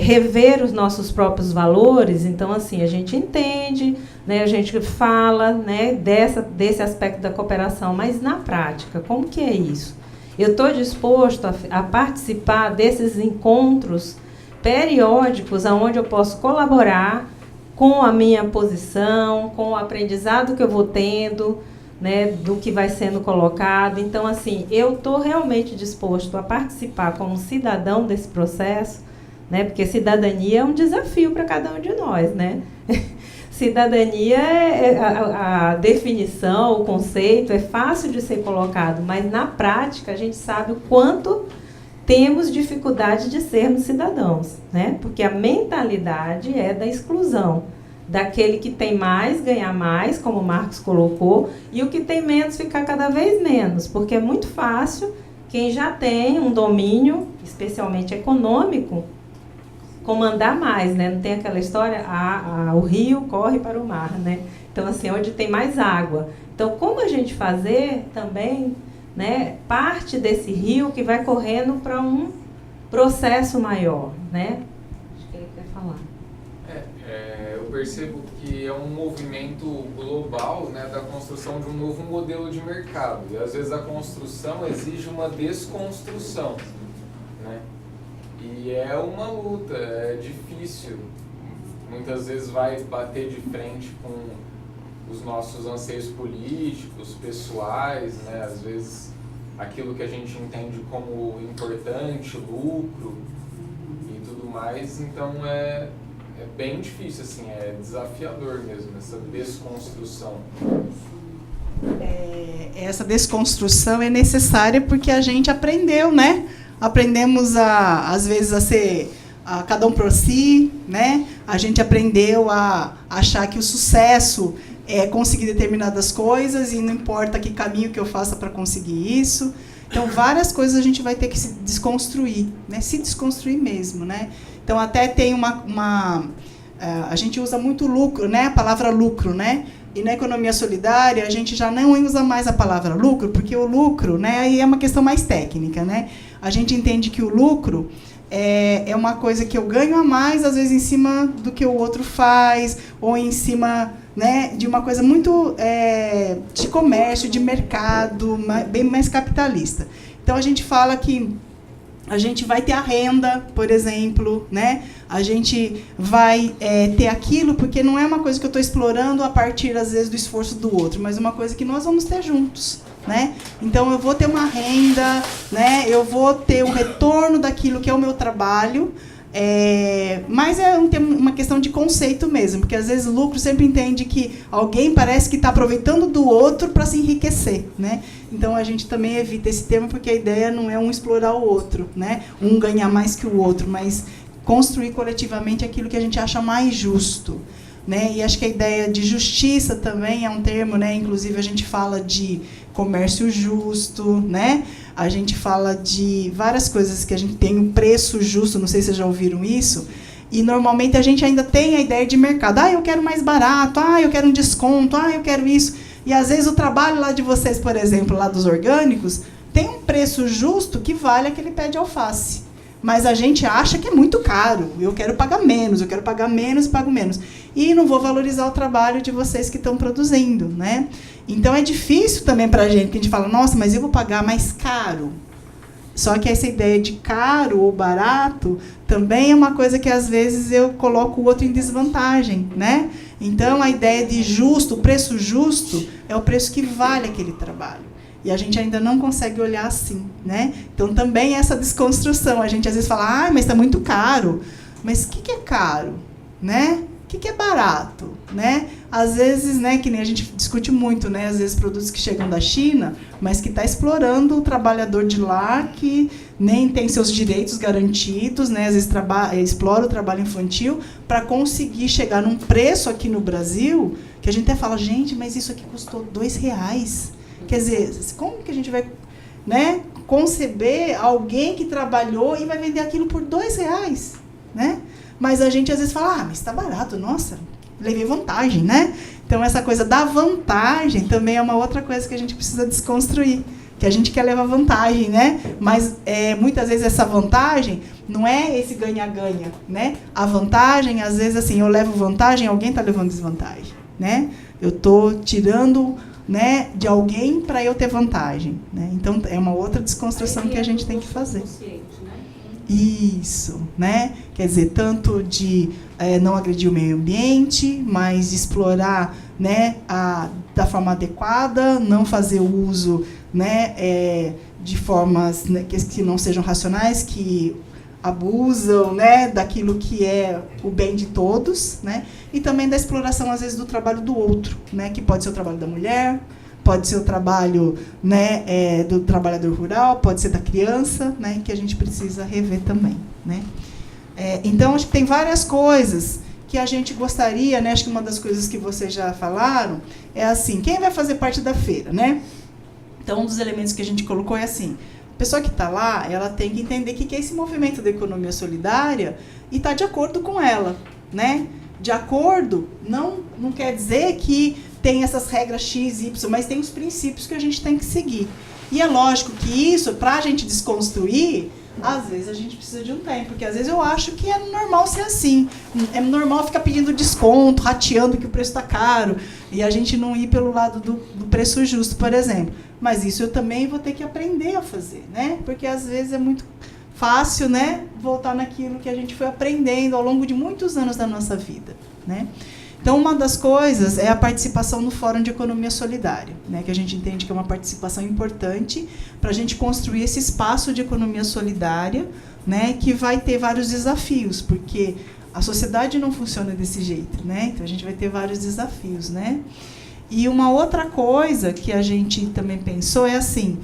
rever os nossos próprios valores. Então, assim, a gente entende, né, a gente fala, né, desse aspecto da cooperação, mas na prática, como que é isso? Eu estou disposto a participar desses encontros periódicos onde eu posso colaborar com a minha posição, com o aprendizado que eu vou tendo, né, do que vai sendo colocado. Então, assim, eu estou realmente disposto a participar como cidadão desse processo, né, porque cidadania é um desafio para cada um de nós, né? Cidadania, a definição, o conceito é fácil de ser colocado, mas na prática a gente sabe o quanto temos dificuldade de sermos cidadãos, né? Porque a mentalidade é da exclusão, daquele que tem mais ganhar mais, como o Marcos colocou, e o que tem menos ficar cada vez menos, porque é muito fácil quem já tem um domínio, especialmente econômico, comandar mais, né? Não tem aquela história, o rio corre para o mar, né? Então, assim, onde tem mais água. Então, como a gente fazer também, né, parte desse rio que vai correndo para um processo maior, né? Acho que ele quer falar. Eu percebo que é um movimento global, né, da construção de um novo modelo de mercado. E, às vezes, a construção exige uma desconstrução, né? E é uma luta, é difícil. Muitas vezes vai bater de frente com os nossos anseios políticos, pessoais, né? Às vezes aquilo que a gente entende como importante, lucro e tudo mais. Então é bem difícil, assim, é desafiador mesmo, essa desconstrução. Essa desconstrução é necessária porque a gente aprendeu, né? Aprendemos, às vezes, a ser cada um por si, né? A gente aprendeu a achar que o sucesso é conseguir determinadas coisas e não importa que caminho que eu faça para conseguir isso. Então, várias coisas a gente vai ter que se desconstruir, né? Se desconstruir mesmo, né? Então, até tem a gente usa muito lucro, né? A palavra lucro, né? E na economia solidária, a gente já não usa mais a palavra lucro, porque o lucro, né, aí é uma questão mais técnica, né? A gente entende que o lucro é uma coisa que eu ganho a mais, às vezes, em cima do que o outro faz, ou em cima, né, de uma coisa muito de comércio, de mercado, bem mais capitalista. Então, a gente fala que a gente vai ter a renda, por exemplo, né? A gente vai ter aquilo, porque não é uma coisa que eu estou explorando a partir, às vezes, do esforço do outro, mas uma coisa que nós vamos ter juntos, né? Então, eu vou ter uma renda, né? Eu vou ter o retorno daquilo que é o meu trabalho, mas é uma questão de conceito mesmo, porque, às vezes, o lucro sempre entende que alguém parece que está aproveitando do outro para se enriquecer, né? Então, a gente também evita esse termo, porque a ideia não é um explorar o outro, né? Um ganhar mais que o outro, mas construir coletivamente aquilo que a gente acha mais justo, né? E acho que a ideia de justiça também é um termo, né? Inclusive, a gente fala de comércio justo, né? A gente fala de várias coisas que a gente tem um preço justo, não sei se vocês já ouviram isso, e normalmente a gente ainda tem a ideia de mercado. Eu quero mais barato, eu quero um desconto, eu quero isso. E, às vezes, o trabalho lá de vocês, por exemplo, lá dos orgânicos, tem um preço justo que vale aquele pé de alface. Mas a gente acha que é muito caro. Eu quero pagar menos e pago menos. E não vou valorizar o trabalho de vocês que estão produzindo, né? Então, é difícil também para a gente, que a gente fala, nossa, mas eu vou pagar mais caro. Só que essa ideia de caro ou barato também é uma coisa que, às vezes, eu coloco o outro em desvantagem, né? Então, a ideia de justo, o preço justo, é o preço que vale aquele trabalho. E a gente ainda não consegue olhar assim, né? Então, também essa desconstrução. A gente, às vezes, fala, mas está muito caro. Mas o que é caro, né? O que é barato, né? Às vezes, né, que nem a gente discute muito, né? Às vezes, produtos que chegam da China, mas que está explorando o trabalhador de lá, que nem tem seus direitos garantidos, né? Às vezes explora o trabalho infantil para conseguir chegar num preço aqui no Brasil, que a gente até fala, gente, mas isso aqui custou R$2. Quer dizer, como que a gente vai, né, conceber alguém que trabalhou e vai vender aquilo por R$2, né? Mas a gente às vezes fala, mas está barato, nossa, levei vantagem, né? Então, essa coisa da vantagem também é uma outra coisa que a gente precisa desconstruir, que a gente quer levar vantagem, né? Mas muitas vezes essa vantagem não é esse ganha-ganha, né? A vantagem, às vezes, assim, eu levo vantagem, alguém está levando desvantagem, né? Eu estou tirando, né, de alguém para eu ter vantagem, né? Então, é uma outra desconstrução que a gente tem que fazer. Isso, né? Quer dizer, tanto de não agredir o meio ambiente, mas de explorar né, da forma adequada, não fazer uso, né, de formas, né, que não sejam racionais, que abusam, né, daquilo que é o bem de todos, né, e também da exploração, às vezes, do trabalho do outro, né, que pode ser o trabalho da mulher, pode ser o trabalho, né, do trabalhador rural, pode ser da criança, né, que a gente precisa rever também, né. Então, acho que tem várias coisas que a gente gostaria, né, acho que uma das coisas que vocês já falaram é assim, quem vai fazer parte da feira, né? Então, um dos elementos que a gente colocou é assim, a pessoa que está lá, ela tem que entender o que é esse movimento da economia solidária e está de acordo com ela, né? De acordo não quer dizer que tem essas regras X, Y, mas tem os princípios que a gente tem que seguir. E é lógico que isso, para a gente desconstruir, às vezes a gente precisa de um tempo, porque às vezes eu acho que é normal ser assim. É normal ficar pedindo desconto, rateando que o preço está caro, e a gente não ir pelo lado do preço justo, por exemplo. Mas isso eu também vou ter que aprender a fazer, né? Porque às vezes é muito fácil, né, voltar naquilo que a gente foi aprendendo ao longo de muitos anos da nossa vida, né? Então, uma das coisas é a participação no Fórum de Economia Solidária, né, que a gente entende que é uma participação importante para a gente construir esse espaço de economia solidária, né, que vai ter vários desafios, porque a sociedade não funciona desse jeito, né? Então, a gente vai ter vários desafios, né? E uma outra coisa que a gente também pensou é assim,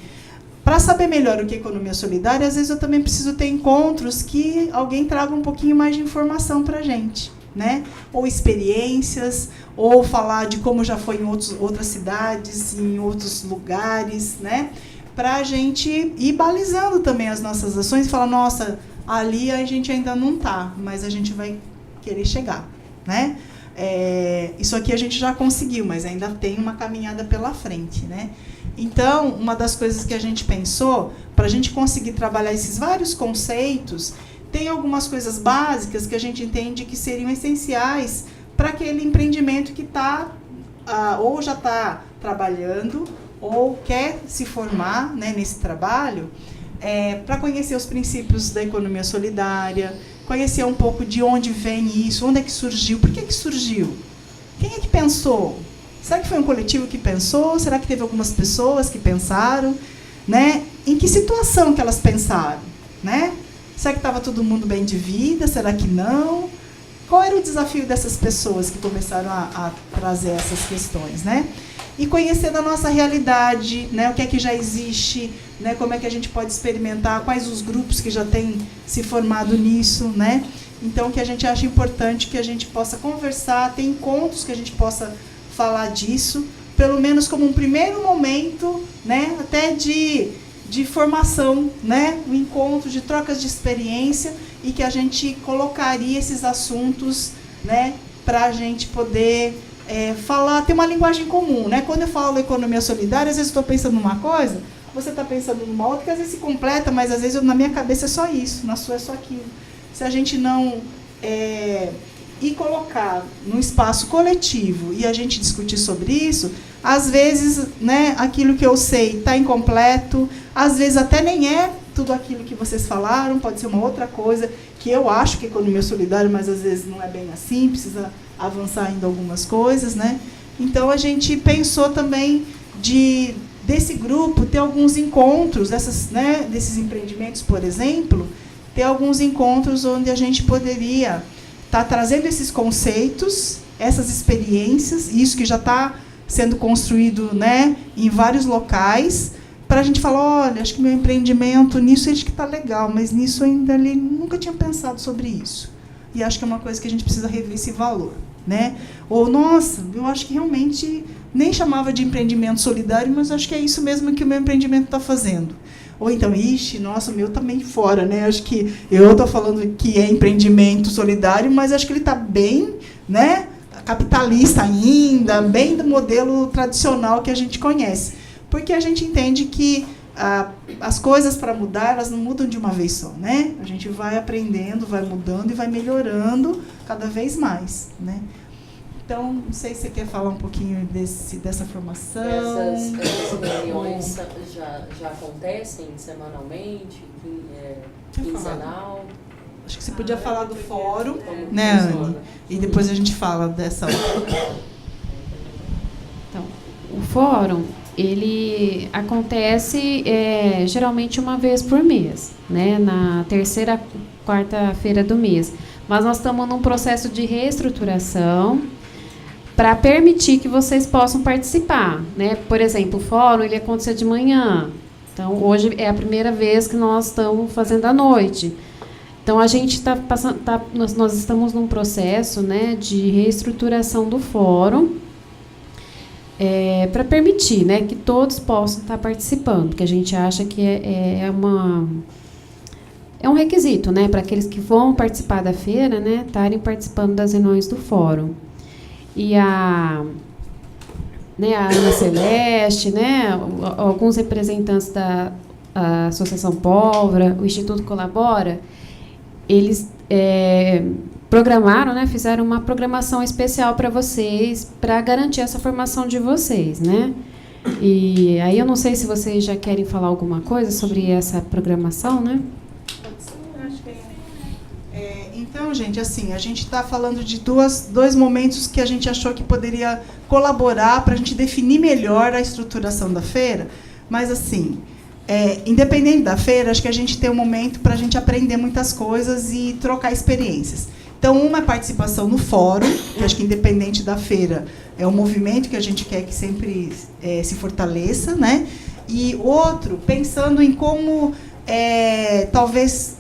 para saber melhor o que é economia solidária, às vezes eu também preciso ter encontros que alguém traga um pouquinho mais de informação para a gente, né? Ou experiências, ou falar de como já foi em outras cidades, em outros lugares, né? Para a gente ir balizando também as nossas ações e falar, nossa, ali a gente ainda não está, mas a gente vai querer chegar, né? Isso aqui a gente já conseguiu, mas ainda tem uma caminhada pela frente, né? Então, uma das coisas que a gente pensou, para a gente conseguir trabalhar esses vários conceitos, tem algumas coisas básicas que a gente entende que seriam essenciais para aquele empreendimento que está, ou já está trabalhando, ou quer se formar, né, nesse trabalho, para conhecer os princípios da economia solidária, conhecer um pouco de onde vem isso, onde é que surgiu, por que surgiu, quem é que pensou? Será que foi um coletivo que pensou? Será que teve algumas pessoas que pensaram? Né? Em que situação que elas pensaram? Né? Será que estava todo mundo bem de vida? Será que não? Qual era o desafio dessas pessoas que começaram a trazer essas questões? Né? E conhecer da nossa realidade, né? O que é que já existe, né? Como é que a gente pode experimentar, quais os grupos que já têm se formado nisso. Né? Então, que a gente acha importante que a gente possa conversar, ter encontros que a gente possa falar disso, pelo menos como um primeiro momento, né, até de formação, né, um encontro de trocas de experiência e que a gente colocaria esses assuntos, né, para a gente poder falar, ter uma linguagem comum, né? Quando eu falo economia solidária, às vezes estou pensando numa coisa, você está pensando numa outra, que às vezes se completa, mas às vezes na minha cabeça é só isso, na sua é só aquilo. Se a gente não e colocar num espaço coletivo e a gente discutir sobre isso, às vezes, né, aquilo que eu sei está incompleto, às vezes até nem é tudo aquilo que vocês falaram, pode ser uma outra coisa que eu acho que é economia solidária, mas às vezes não é bem assim, precisa avançar ainda algumas coisas, né? Então a gente pensou também desse grupo ter alguns encontros, né, desses empreendimentos, por exemplo, ter alguns encontros onde a gente poderia está trazendo esses conceitos, essas experiências, isso que já está sendo construído, né, em vários locais, para a gente falar, olha, acho que meu empreendimento, nisso acho que está legal, mas nisso ainda ele nunca tinha pensado sobre isso. E acho que é uma coisa que a gente precisa rever esse valor. Né? Ou, nossa, eu acho que realmente nem chamava de empreendimento solidário, mas acho que é isso mesmo que o meu empreendimento está fazendo. Ou então, ixi, nossa, o meu também fora, né? Acho que eu estou falando que é empreendimento solidário, mas acho que ele está bem, né, capitalista ainda, bem do modelo tradicional que a gente conhece. Porque a gente entende que as coisas para mudar, elas não mudam de uma vez só, né? A gente vai aprendendo, vai mudando e vai melhorando cada vez mais, né? Então, não sei se você quer falar um pouquinho dessa formação. Essas reuniões já acontecem semanalmente, quinzenal? Acho que você podia falar do fórum, né, Anne? E depois a gente fala dessa outra. Então, o fórum, ele acontece geralmente uma vez por mês, né? Na terceira, quarta-feira do mês. Mas nós estamos num processo de reestruturação para permitir que vocês possam participar, né? Por exemplo, o fórum ele acontece de manhã. Então, hoje é a primeira vez que nós estamos fazendo à noite. Então, a gente nós estamos num processo, né, de reestruturação do fórum para permitir, né, que todos possam estar participando, porque a gente acha que é um requisito, né, para aqueles que vão participar da feira, né, estarem participando das reuniões do fórum. E a Ana Celeste, né, alguns representantes da Associação Pólvora, o Instituto Colabora, eles programaram, né, fizeram uma programação especial para vocês, para garantir essa formação de vocês, né? E aí eu não sei se vocês já querem falar alguma coisa sobre essa programação, né? Então, gente, assim, a gente está falando de dois momentos que a gente achou que poderia colaborar para a gente definir melhor a estruturação da feira, mas, assim, independente da feira, acho que a gente tem um momento para a gente aprender muitas coisas e trocar experiências. Então, uma é participação no fórum, que acho que independente da feira, é um movimento que a gente quer que sempre se fortaleça, né? E outro, pensando em como, talvez,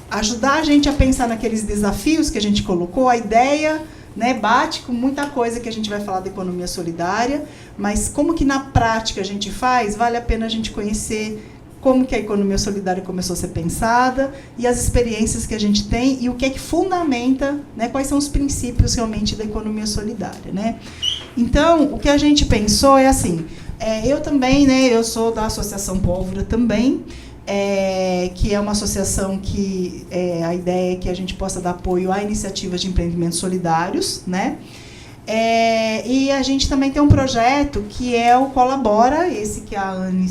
ajudar a gente a pensar naqueles desafios que a gente colocou, a ideia, né, bate com muita coisa que a gente vai falar da economia solidária, mas como que na prática a gente faz, vale a pena a gente conhecer como que a economia solidária começou a ser pensada e as experiências que a gente tem e o que é que fundamenta, né, quais são os princípios realmente da economia solidária, né? Então, o que a gente pensou é assim, eu também, né, eu sou da Associação Pólvora também, que é uma associação que a ideia é que a gente possa dar apoio a iniciativas de empreendimentos solidários, né? E a gente também tem um projeto que é o Colabora, esse que a Anne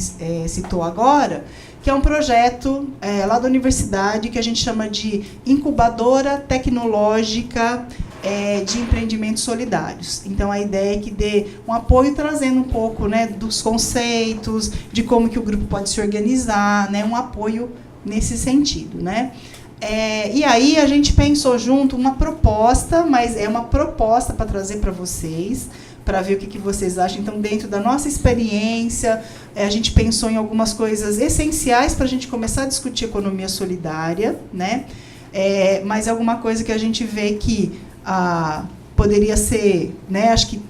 citou agora, que é um projeto lá da universidade que a gente chama de incubadora tecnológica de empreendimentos solidários. Então, a ideia é que dê um apoio trazendo um pouco, né, dos conceitos, de como que o grupo pode se organizar, né, um apoio nesse sentido, né? E aí a gente pensou junto uma proposta, mas é uma proposta para trazer para vocês, para ver o que vocês acham. Então, dentro da nossa experiência, a gente pensou em algumas coisas essenciais para a gente começar a discutir economia solidária, né? Mas alguma coisa que a gente vê que poderia ser, né, acho que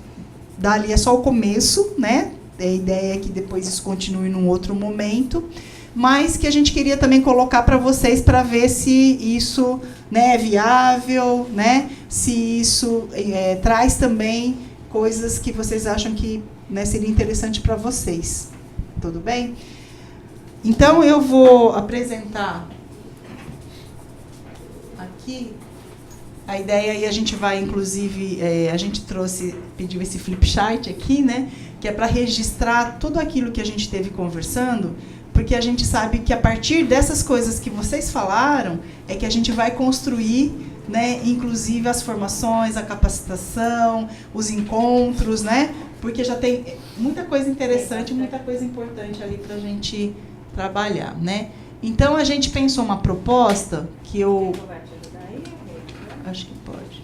dali é só o começo, né? A ideia é que depois isso continue num outro momento, mas que a gente queria também colocar para vocês para ver se isso, né, é viável, né? Se isso traz também coisas que vocês acham que, né, seria interessante para vocês. Tudo bem? Então, eu vou apresentar aqui a ideia, e a gente vai, inclusive, a gente pediu esse flip chart aqui, né, que é para registrar tudo aquilo que a gente esteve conversando, porque a gente sabe que a partir dessas coisas que vocês falaram, é que a gente vai construir, né, inclusive as formações, a capacitação, os encontros, né, porque já tem muita coisa interessante, muita coisa importante ali para a gente trabalhar, né. Então, a gente pensou uma proposta que eu... Acho que pode.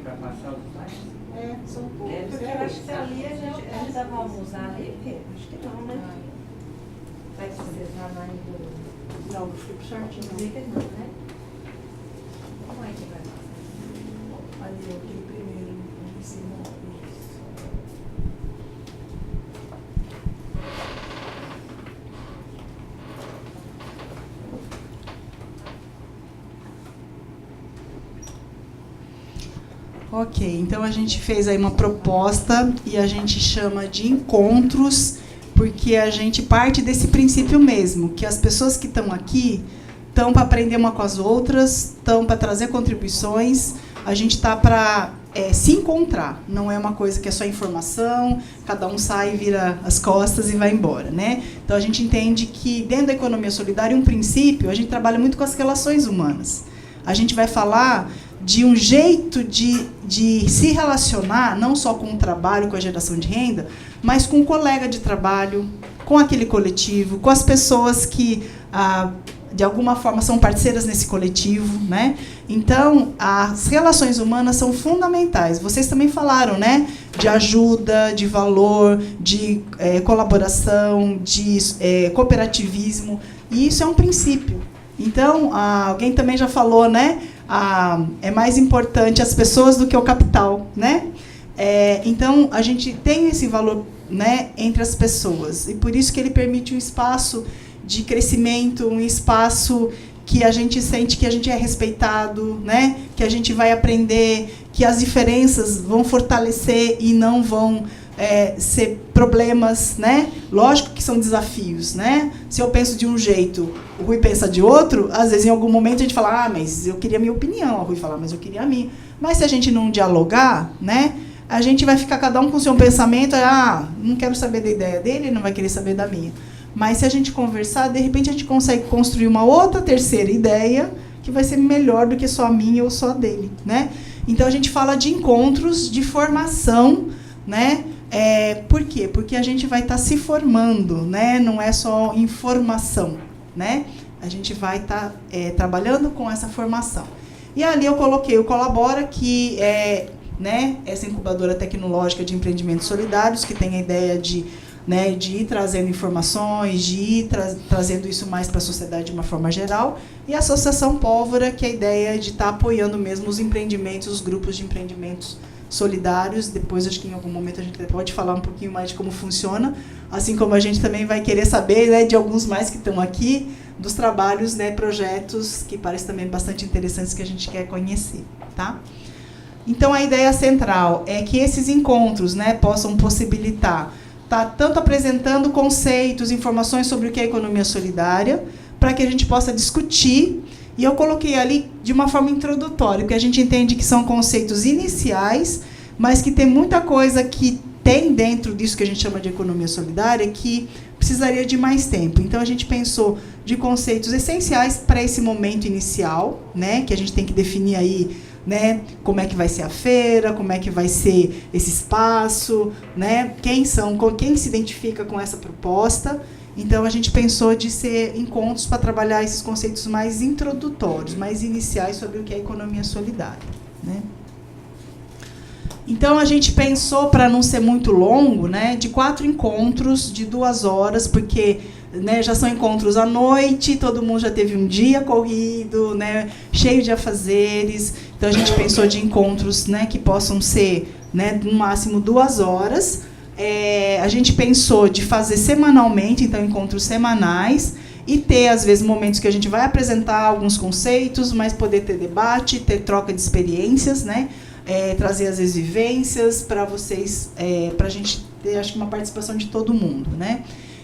Para passar os slides? São poucos. Porque eu acho que ali a gente já vamos usar ali, Pedro? Acho que não, né? Vai precisar mais do... Não, do flipchart não. Não, né? Como é que vai passar? Ali, aquele primeiro, em cima. Ok, então a gente fez aí uma proposta e a gente chama de encontros, porque a gente parte desse princípio mesmo, que as pessoas que estão aqui estão para aprender uma com as outras, estão para trazer contribuições, a gente está para se encontrar, não é uma coisa que é só informação, cada um sai, vira as costas e vai embora, né? Então a gente entende que dentro da economia solidária, um princípio, a gente trabalha muito com as relações humanas. A gente vai falar de um jeito de se relacionar, não só com o trabalho, com a geração de renda, mas com o colega de trabalho, com aquele coletivo, com as pessoas que, de alguma forma, são parceiras nesse coletivo, né? Então, as relações humanas são fundamentais. Vocês também falaram, né? De ajuda, de valor, de colaboração, de cooperativismo. E isso é um princípio. Então, alguém também já falou, né? É mais importante as pessoas do que o capital, né? Então, a gente tem esse valor, né, entre as pessoas. E por isso que ele permite um espaço de crescimento, um espaço que a gente sente que a gente é respeitado, né? Que a gente vai aprender, que as diferenças vão fortalecer e não vão ser problemas, né? Lógico que são desafios, né? Se eu penso de um jeito, o Rui pensa de outro, às vezes em algum momento a gente fala, mas eu queria a minha opinião, o Rui fala, mas eu queria a minha. Mas se a gente não dialogar, né? A gente vai ficar cada um com o seu pensamento, não quero saber da ideia dele, ele não vai querer saber da minha. Mas se a gente conversar, de repente a gente consegue construir uma outra terceira ideia que vai ser melhor do que só a minha ou só a dele, né? Então a gente fala de encontros, de formação, né? Por quê? Porque a gente vai estar se formando, né? Não é só informação, né? A gente vai estar trabalhando com essa formação. E ali eu coloquei o Colabora, que é, né, essa incubadora tecnológica de empreendimentos solidários, que tem a ideia de ir trazendo informações, de ir trazendo isso mais para a sociedade de uma forma geral, e a Associação Pólvora, que é a ideia de estar apoiando mesmo os empreendimentos, os grupos de empreendimentos solidários. Depois, acho que em algum momento a gente pode falar um pouquinho mais de como funciona, assim como a gente também vai querer saber, né, de alguns mais que estão aqui, dos trabalhos, né, projetos que parecem também bastante interessantes que a gente quer conhecer, tá? Então, a ideia central é que esses encontros, né, possam possibilitar tanto apresentando conceitos, informações sobre o que é economia solidária, para que a gente possa discutir. E eu coloquei ali de uma forma introdutória, porque a gente entende que são conceitos iniciais, mas que tem muita coisa que tem dentro disso que a gente chama de economia solidária que precisaria de mais tempo. Então, a gente pensou de conceitos essenciais para esse momento inicial, né, que a gente tem que definir aí, né, como é que vai ser a feira, como é que vai ser esse espaço, né, quem se identifica com essa proposta. Então, a gente pensou de ser encontros para trabalhar esses conceitos mais introdutórios, mais iniciais sobre o que é economia solidária, né. Então, a gente pensou, para não ser muito longo, né, de 4 encontros de 2 horas, porque, né, já são encontros à noite, todo mundo já teve um dia corrido, né, cheio de afazeres. Então, a gente pensou de encontros, né, que possam ser, né, no máximo 2 horas. A gente pensou de fazer semanalmente, então, encontros semanais, e ter, às vezes, momentos que a gente vai apresentar alguns conceitos, mas poder ter debate, ter troca de experiências, né, trazer, às vezes, vivências para vocês, para a gente ter, acho que, uma participação de todo mundo, né.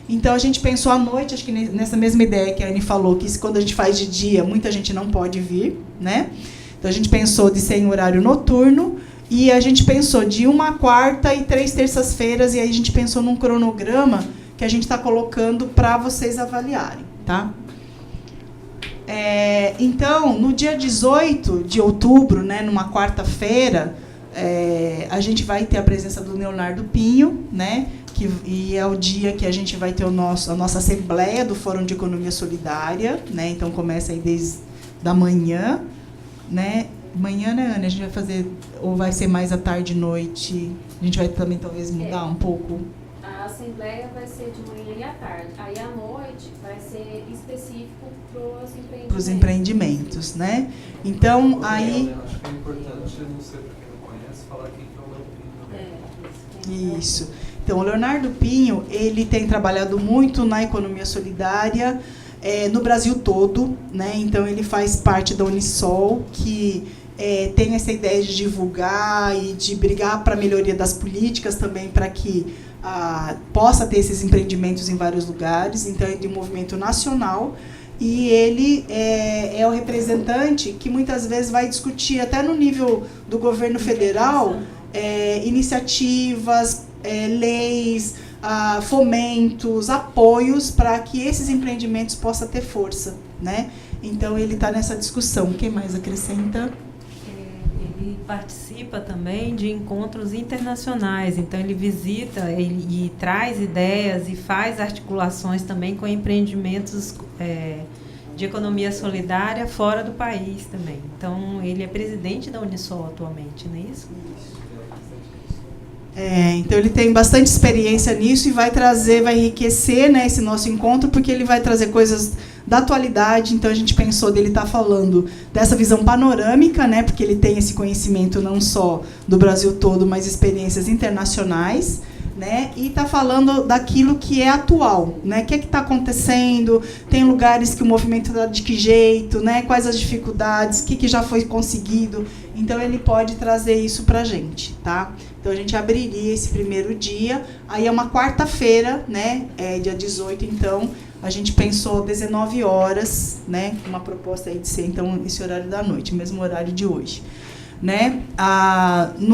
Então, a gente pensou à noite, acho que nessa mesma ideia que a Anne falou, que quando a gente faz de dia, muita gente não pode vir, né. Então, a gente pensou de ser em horário noturno, e a gente pensou de 1 quarta e 3 terças-feiras, e aí a gente pensou num cronograma que a gente está colocando para vocês avaliarem, tá? Então, no dia 18 de outubro, né, numa quarta-feira, a gente vai ter a presença do Leonardo Pinho, né, e é o dia que a gente vai ter a nossa assembleia do Fórum de Economia Solidária, né, então começa aí desde da manhã, né. Manhã, né, Ana? A gente vai fazer, ou vai ser mais à tarde e noite? A gente vai também, talvez, mudar um pouco? A assembleia vai ser de manhã e à tarde. Aí, à noite, vai ser específico para os empreendimentos, né? Então, aí... Acho que é importante, não sei para quem não conhece, falar quem que é o Leonardo Pinho. Isso. Então, o Leonardo Pinho, ele tem trabalhado muito na economia solidária, no Brasil todo, né? Então, ele faz parte da Unisol, que tem essa ideia de divulgar e de brigar para a melhoria das políticas também, para que possa ter esses empreendimentos em vários lugares. Então, é de um movimento nacional, e ele é o representante que muitas vezes vai discutir, até no nível do governo federal, iniciativas, leis, fomentos, apoios para que esses empreendimentos possam ter força, né? Então, ele está nessa discussão. Quem mais acrescenta? ele participa também de encontros internacionais, então ele visita e traz ideias e faz articulações também com empreendimentos de economia solidária fora do país também. Então ele é presidente da Unisol atualmente, não é isso? Então ele tem bastante experiência nisso e vai enriquecer, né, esse nosso encontro, porque ele vai trazer coisas da atualidade. Então a gente pensou dele estar falando dessa visão panorâmica, né, porque ele tem esse conhecimento não só do Brasil todo, mas experiências internacionais, né, e está falando daquilo que é atual, né, o que está acontecendo, tem lugares que o movimento está de que jeito, né, quais as dificuldades, o que já foi conseguido. Então ele pode trazer isso para a gente, tá? Então a gente abriria esse primeiro dia, aí é uma quarta-feira, né, dia 18, então a gente pensou 19 horas, né, uma proposta aí de ser então esse horário da noite, mesmo horário de hoje, né?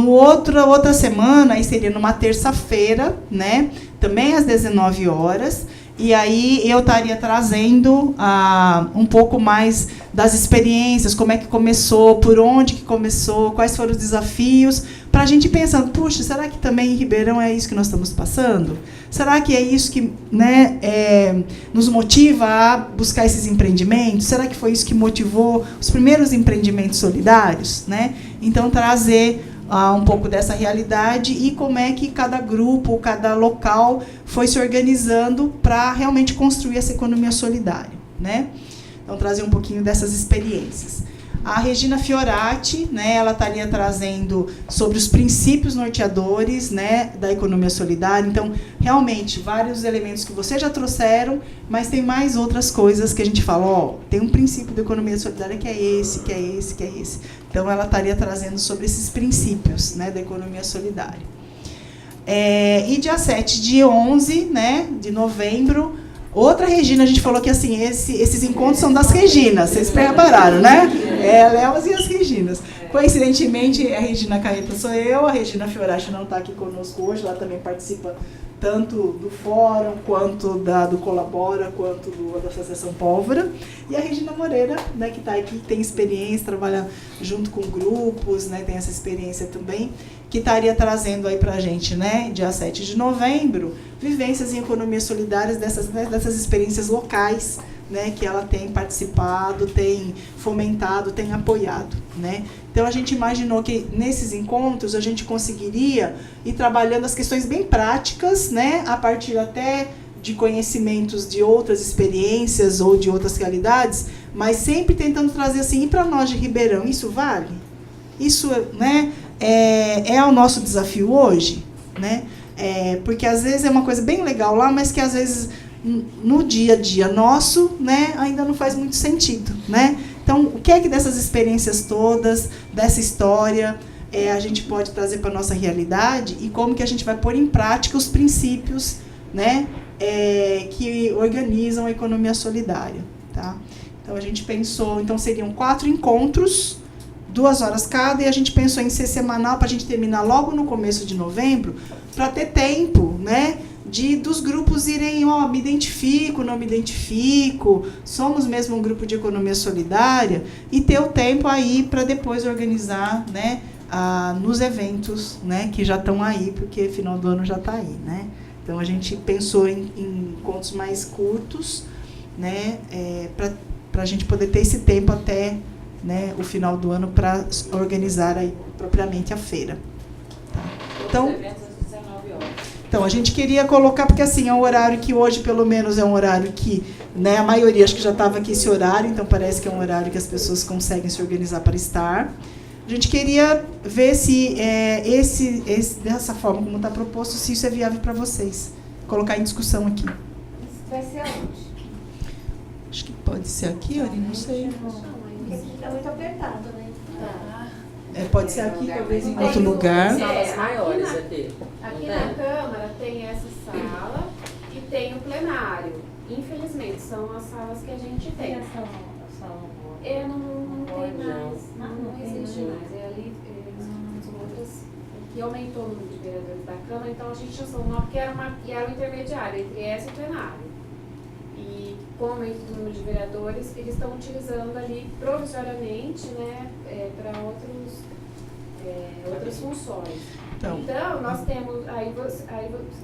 Outra semana, aí seria numa terça-feira, né, também às 19 horas, e aí eu estaria trazendo um pouco mais das experiências, como é que começou, por onde que começou, quais foram os desafios, para a gente pensando, puxa, será que também em Ribeirão é isso que nós estamos passando? Será que é isso que, né, nos motiva a buscar esses empreendimentos? Será que foi isso que motivou os primeiros empreendimentos solidários, né? Então, trazer um pouco dessa realidade e como é que cada grupo, cada local foi se organizando para realmente construir essa economia solidária, né? Então, trazer um pouquinho dessas experiências. A Regina Fiorati, né, ela estaria trazendo sobre os princípios norteadores, né, da economia solidária. Então, realmente, vários elementos que vocês já trouxeram, mas tem mais outras coisas que a gente fala, tem um princípio da economia solidária que é esse, que é esse, que é esse. Então, ela estaria trazendo sobre esses princípios, né, da economia solidária. E dia 7 de 11, né, de novembro, outra Regina, a gente falou que assim, esses encontros são das Reginas, vocês prepararam, né? Léos e as Reginas. Coincidentemente, a Regina Caeta sou eu, a Regina Fiorati não está aqui conosco hoje, ela também participa tanto do fórum, quanto do Colabora, quanto da Associação Pólvora. E a Regina Moreira, né, que está aqui, que tem experiência, trabalha junto com grupos, né, tem essa experiência também, que estaria trazendo aí para a gente, né, dia 7 de novembro, vivências em economias solidárias dessas experiências locais, né, que ela tem participado, tem fomentado, tem apoiado, né. Então, a gente imaginou que nesses encontros a gente conseguiria ir trabalhando as questões bem práticas, né, a partir até de conhecimentos de outras experiências ou de outras realidades, mas sempre tentando trazer assim, e para nós de Ribeirão, isso vale? Isso, né, é o nosso desafio hoje, né? Porque às vezes é uma coisa bem legal lá, mas que às vezes no dia a dia nosso, né, ainda não faz muito sentido, né? Então, o que é que dessas experiências todas, dessa história, a gente pode trazer para a nossa realidade e como que a gente vai pôr em prática os princípios, né, que organizam a economia solidária, tá? Então, a gente pensou, então seriam 4 encontros, 2 horas cada, e a gente pensou em ser semanal para a gente terminar logo no começo de novembro, para ter tempo, né, dos grupos irem, me identifico, não me identifico, somos mesmo um grupo de economia solidária, e ter o tempo aí para depois organizar, né, nos eventos, né, que já estão aí, porque final do ano já está aí, né. Então, a gente pensou em encontros mais curtos, né, para a gente poder ter esse tempo até, né, o final do ano para organizar aí propriamente a feira. Tá? Então, a gente queria colocar, porque assim, é um horário que hoje, pelo menos, é um horário que, né, a maioria acho que já estava aqui esse horário, então parece que é um horário que as pessoas conseguem se organizar para estar. A gente queria ver se dessa forma como está proposto, se isso é viável para vocês. Colocar em discussão aqui. Isso vai ser aonde? Acho que pode ser aqui, Ari, não sei. Está muito apertado, né? Pode ser aqui, talvez em outro lugar. Salas maiores aqui. Aqui na Câmara tem essa sala e tem o plenário. Infelizmente, são as salas que a gente tem. Não tem mais. Não existe mais. Ali são outras. Que aumentou o número de vereadores da Câmara, então a gente achou o nome que era o intermediário entre essa e o plenário. E com o aumento do número de vereadores, eles estão utilizando ali provisoriamente, né, para outros outras funções. Então, Nós temos, aí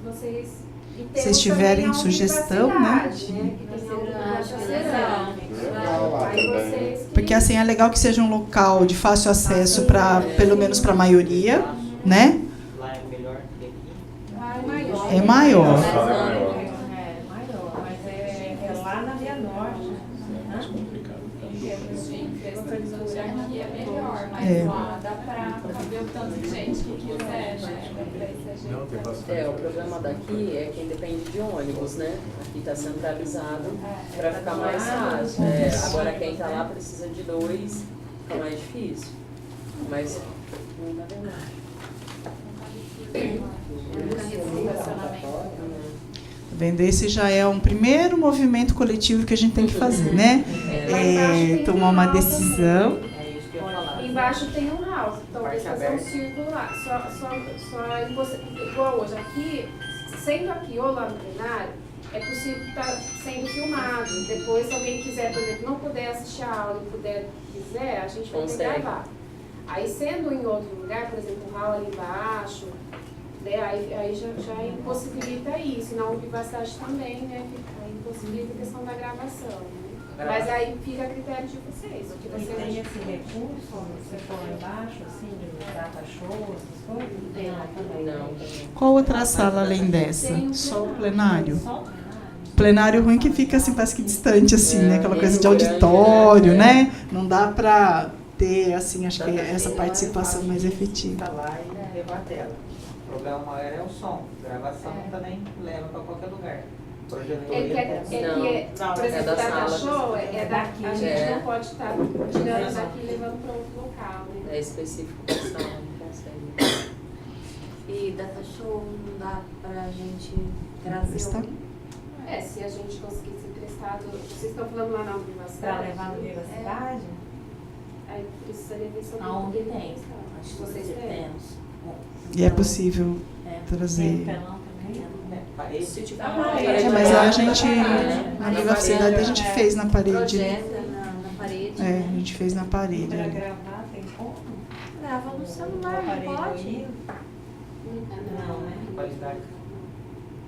vocês... se vocês tiverem sugestão, né? Que tem aí vocês Porque assim é legal que seja um local de fácil acesso para, pelo menos para a maioria, né? Lá é melhor que aqui? É maior. Mas é lá na Via Norte. Mais complicado. Aqui é melhor, mas lá dá pra caber o tanto de gente que quiser, né? O problema daqui é que depende de ônibus, né? Aqui está centralizado para ficar mais fácil. Agora quem está lá precisa de 2, fica mais difícil. Mas não dá Vendo? Esse já é um primeiro movimento coletivo que a gente tem que fazer, né? Tomar uma decisão. Embaixo tem um house, então vai fazer um círculo lá. Igual hoje, aqui, sendo aqui ou lá no plenário, é possível estar sendo filmado. Depois, se alguém quiser, por exemplo, não puder assistir a aula e quiser, a gente vai ter que gravar. Aí, sendo em outro lugar, por exemplo, um hall ali embaixo, né, aí já impossibilita isso. Na universidade também, né, impossibilita a questão da gravação. Né? Mas aí fica a critério de vocês. O que vocês tem esse recurso, você for lá embaixo, assim, de data show, essas coisas? Não tem lá também. Não. Qual outra sala além dessa? Só o plenário? Plenário ruim que fica assim, parece que distante, assim, né? Aquela coisa de auditório, né? Não dá para ter, assim, acho que essa participação mais efetiva. Lá e levar a tela. O problema maior é o som. Gravação também leva para qualquer lugar. Projetor. Por exemplo, o data show é daqui. A gente não pode estar tirando daqui e levando para outro local. Né? É específico para sala, não consegue. E data show não dá para a gente trazer Está? Se a gente conseguir ser emprestado. Vocês estão falando lá na universidade? Para levar na universidade? Aí precisaria ver se eu aonde tem. Acho que vocês têm. E é possível trazer. Mas a gente, na universidade, a gente fez na parede. Na parede. A gente fez na parede. Para gravar, tem como? Grava no celular, não pode? Não, né? Qualidade.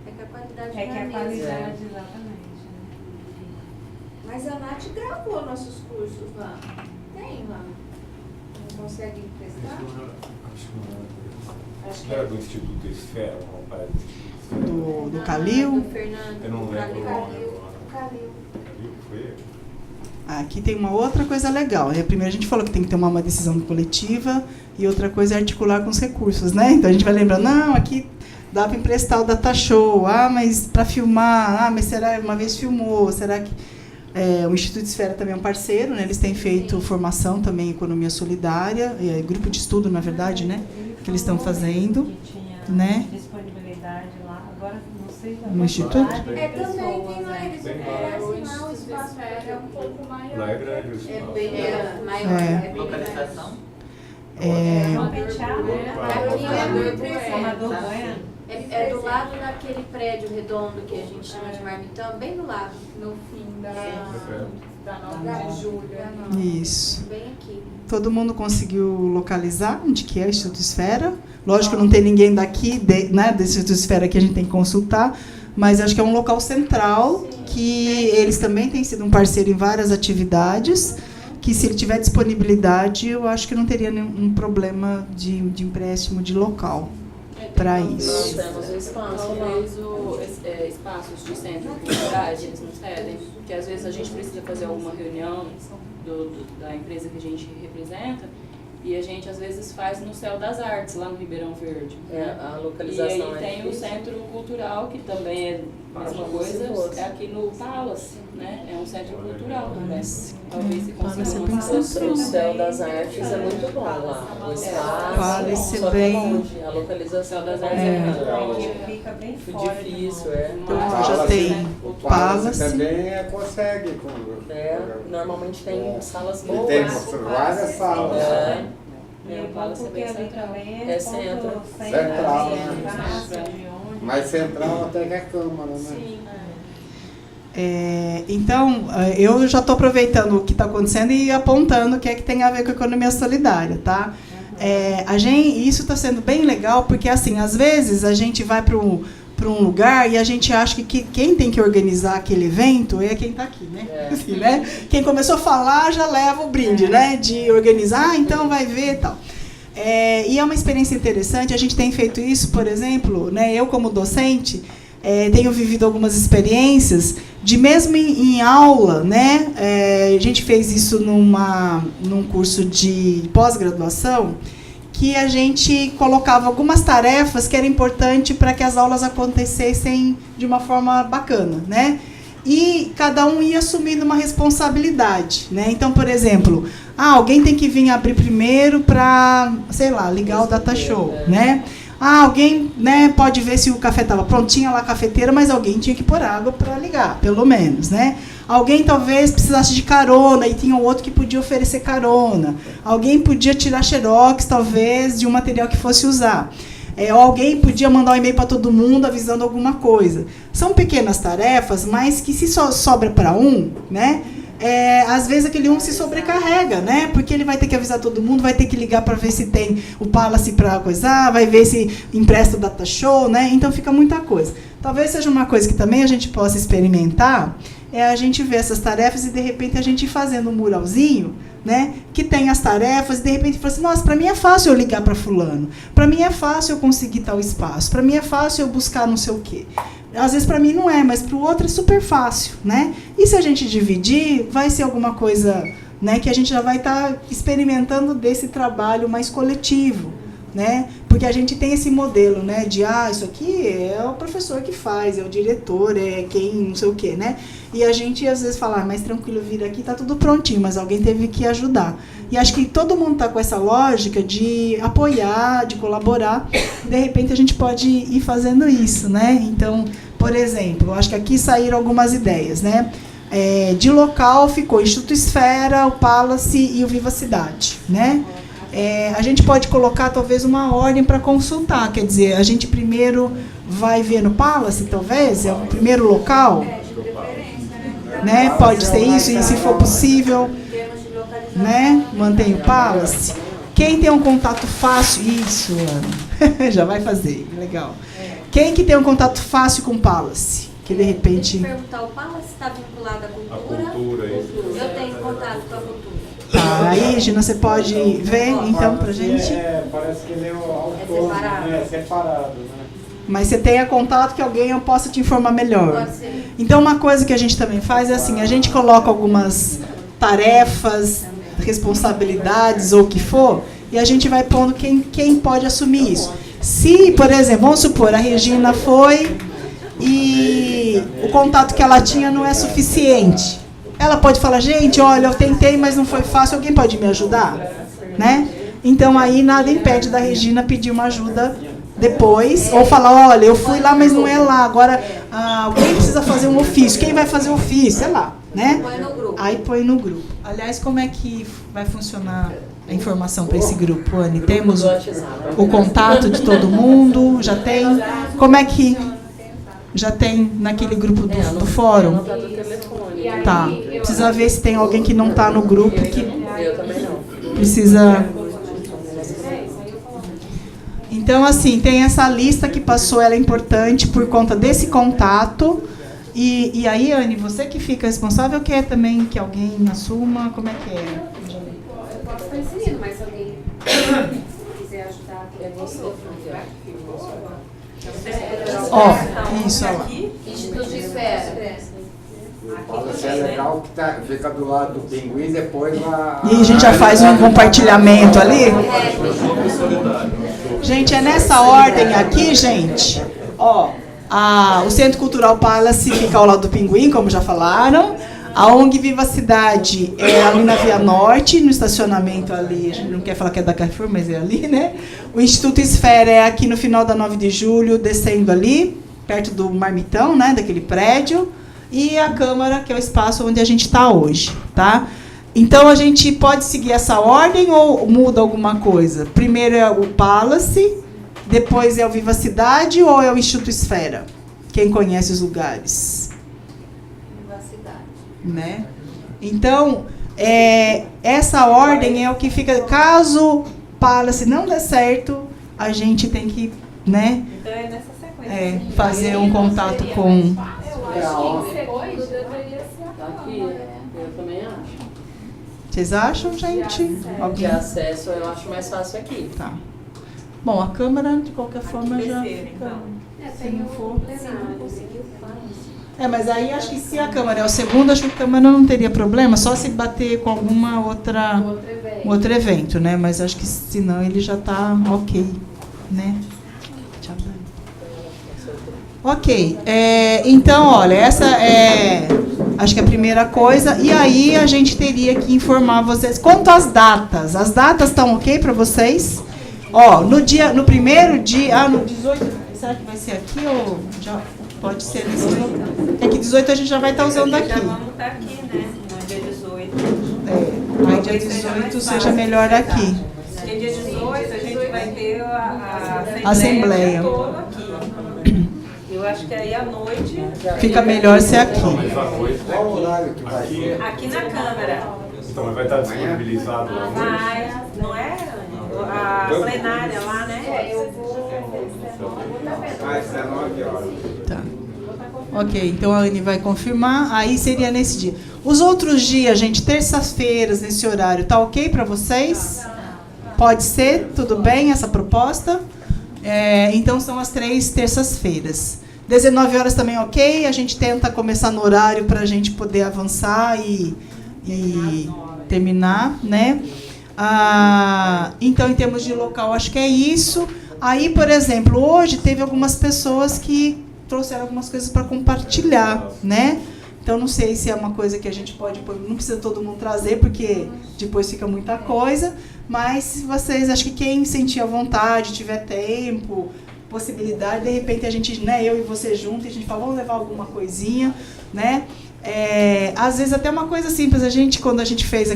É que a qualidade não é mesma. Qualidade, exatamente. Mas a Nath gravou nossos cursos lá. Tem lá. Não consegue emprestar? Acho que era do Instituto Esfera, uma parede do Instituto Esfera. Do Calil? Do Fernando. Eu não lembro o nome agora. Calil. Foi ele? Aqui tem uma outra coisa legal. Primeiro a gente falou que tem que ter uma decisão coletiva e outra coisa é articular com os recursos, né? Então a gente vai lembrar, não, aqui dá para emprestar o data show, mas para filmar, mas será uma vez filmou, será que o Instituto Esfera também é um parceiro, né? Eles têm feito formação também em economia solidária, grupo de estudo, na verdade, né? Que eles estão fazendo, né? Disponibilidade lá, agora não sei no Instituto? Também tem lá, eles oferecem lá o espaço, é um pouco maior. Lá é grande o espaço. É bem maior. Localização? É do lado daquele prédio redondo que a gente chama de Marmitão, bem do lado, no fim da Nova Júlia. Isso. Bem aqui. Todo mundo conseguiu localizar onde que é o Instituto Esfera? Lógico que não tem ninguém daqui, né, do Instituto Esfera que a gente tem que consultar, mas acho que é um local central, que eles também têm sido um parceiro em várias atividades, que se ele tiver disponibilidade, eu acho que não teria nenhum problema de empréstimo de local para isso. Nós temos talvez espaços de centro culturais, eles nos cedem, porque às vezes a gente precisa fazer alguma reunião da empresa que a gente representa, e a gente às vezes faz no Céu das Artes, lá no Ribeirão Verde. A localização e aí tem o Centro Cultural, que também é a mesma coisa, é aqui no Palace, né? É um centro cultural também. Talvez se consiga uma o Céu das Artes é muito bom lá. O espaço, Palace só que bem... longe. A localização das artes fica bem fora. Difícil, Então, já tem o Palace. Também consegue. Normalmente tem salas boas. E tem várias salas. O Palace é bem central. É centro. Central. Mais central até que a Câmara, né? Sim. Então, eu já estou aproveitando o que está acontecendo e apontando o que é que tem a ver com a economia solidária, tá? Isso está sendo bem legal, porque assim, às vezes a gente vai para um lugar e a gente acha que quem tem que organizar aquele evento é quem está aqui, né? Assim, né? Quem começou a falar já leva o brinde, né? De organizar, então vai ver e tal. E é uma experiência interessante, a gente tem feito isso, por exemplo, né? Eu como docente, tenho vivido algumas experiências de mesmo em aula, né? A gente fez isso num curso de pós-graduação, que a gente colocava algumas tarefas que eram importantes para que as aulas acontecessem de uma forma bacana, né? E cada um ia assumindo uma responsabilidade, né? Então, por exemplo, alguém tem que vir abrir primeiro para, sei lá, ligar o data show, né? Alguém, né, pode ver se o café estava pronto, tinha lá a cafeteira, mas alguém tinha que pôr água para ligar, pelo menos, né? Alguém talvez precisasse de carona e tinha um outro que podia oferecer carona. Alguém podia tirar xerox, talvez, de um material que fosse usar. Ou alguém podia mandar um e-mail para todo mundo avisando alguma coisa. São pequenas tarefas, mas que se sobra para um, né? Às vezes aquele um se sobrecarrega, né? Porque ele vai ter que avisar todo mundo, vai ter que ligar para ver se tem o Palace para coisar, vai ver se empresta o data show, né? Então fica muita coisa. Talvez seja uma coisa que também a gente possa experimentar, a gente ver essas tarefas e de repente a gente ir fazendo um muralzinho, né? Que tem as tarefas e de repente fala assim, nossa, para mim é fácil eu ligar para fulano, para mim é fácil eu conseguir tal espaço, para mim é fácil eu buscar não sei o quê. Às vezes para mim não é, mas para o outro é super fácil, né? E se a gente dividir, vai ser alguma coisa, né, que a gente já vai estar experimentando desse trabalho mais coletivo, né? Porque a gente tem esse modelo, né, de isso aqui é o professor que faz, é o diretor, é quem não sei o quê, né? E a gente às vezes fala, mais tranquilo, vir aqui, tá tudo prontinho, mas alguém teve que ajudar. E acho que todo mundo está com essa lógica de apoiar, de colaborar. De repente a gente pode ir fazendo isso, né? Então, por exemplo, acho que aqui saíram algumas ideias, né? De local ficou Instituto Esfera, o Palace e o Viva Cidade, né? A gente pode colocar talvez uma ordem para consultar, quer dizer, a gente primeiro vai ver no Palace, talvez, é o primeiro local, né? Pode ser isso, e se for possível, né? Mantém o Palace. Quem tem um contato fácil, isso, Ana, já vai fazer, legal. Quem que tem um contato fácil com o Palace? Que de repente... Deixa eu perguntar, o Palace está vinculado à cultura? Eu tenho contato com a cultura. Aí, Gina, você pode ver, então, pra gente? Parece que ele é autor, separado, né? Mas você tenha contato que alguém eu possa te informar melhor. Pode ser. Então, uma coisa que a gente também faz é assim, a gente coloca algumas tarefas, responsabilidades ou o que for, e a gente vai pondo quem pode assumir isso. Se, por exemplo, vamos supor, a Regina foi e o contato que ela tinha não é suficiente. Ela pode falar, gente, olha, eu tentei, mas não foi fácil, alguém pode me ajudar? Né? Então, aí nada impede da Regina pedir uma ajuda depois, ou falar, olha, eu fui lá, mas não é lá, agora alguém precisa fazer um ofício, quem vai fazer o ofício? É lá, né? Aí põe no grupo. Aliás, como é que vai funcionar a informação para esse grupo, Anne? Temos o contato de todo mundo, já tem? Como é que... Já tem naquele grupo do fórum? Tá. Precisa ver se tem alguém que não está no grupo que precisa... Então, assim, tem essa lista que passou, ela é importante por conta desse contato. E aí, Anne, você que fica responsável, quer também que alguém assuma? Como é que é? Eu posso estar inserindo, mas se alguém quiser ajudar, é você. Isso, olha lá. Instituto de Esfera. É legal que fica do lado do pinguim, depois lá... E a gente já faz um compartilhamento ali? Gente, é nessa ordem aqui, gente. O Centro Cultural Palace fica ao lado do Pinguim, como já falaram. A ONG Viva Cidade é ali na Via Norte, no estacionamento ali. A gente não quer falar que é da Carrefour, mas é ali, né? O Instituto Esfera é aqui no final da 9 de julho, descendo ali, perto do Marmitão, né? Daquele prédio. E a Câmara, que é o espaço onde a gente está hoje, tá? Então, a gente pode seguir essa ordem ou muda alguma coisa? Primeiro é o Palace, depois é o Viva Cidade ou é o Instituto Esfera? Quem conhece os lugares? Viva Cidade. Né? Então, essa ordem é o que fica... Caso se não der certo, a gente tem que, né, Então é nessa sequência. fazer um contato com... Eu acho que segundo deveria ser aqui. Eu também acho. Vocês acham, gente? De acesso eu acho mais fácil aqui. Tá. Bom, a Câmara, de qualquer forma, já Terceiro, fica... então. Se não for... Plenário. Mas aí acho que se a Câmara é o segundo, acho que a Câmara não teria problema, só se bater com alguma outro evento, né? Mas acho que senão ele já está ok, né? Ok, então, olha, essa é, acho que a primeira coisa. E aí a gente teria que informar vocês. Quanto às datas, as datas estão ok para vocês? Ó, no primeiro dia, no 18, será que vai ser aqui ou já pode ser nesse local? É que 18 a gente já vai estar usando aqui. Já vamos estar aqui, né? No dia 18. Aí dia 18 seja melhor aqui. Dia 18 a gente vai ter a Assembleia. toda aqui. Eu acho que aí à noite... Fica melhor ser aqui. Qual o horário que vai ser? Aqui na Câmara. Então vai estar disponibilizado lá. Vai, não é, Anny? A plenária lá, né? Eu vou... Às 19 horas. Tá. Ok, então a Anny vai confirmar. Aí seria nesse dia. Os outros dias, gente, terças-feiras, nesse horário, tá ok para vocês? Pode ser? Tudo bem essa proposta? Então são as 3 terças-feiras. 19 horas também ok, a gente tenta começar no horário para a gente poder avançar e terminar, né? Então, em termos de local, acho que é isso. Aí, por exemplo, hoje teve algumas pessoas que trouxeram algumas coisas para compartilhar, né? Então, não sei se é uma coisa que a gente pode... Não precisa todo mundo trazer, porque depois fica muita coisa. Mas, se vocês... Acho que quem sentir a vontade, tiver tempo, possibilidade, de repente a gente, né, eu e você junto, e a gente fala, vamos levar alguma coisinha, né? Às vezes até uma coisa simples, quando a gente fez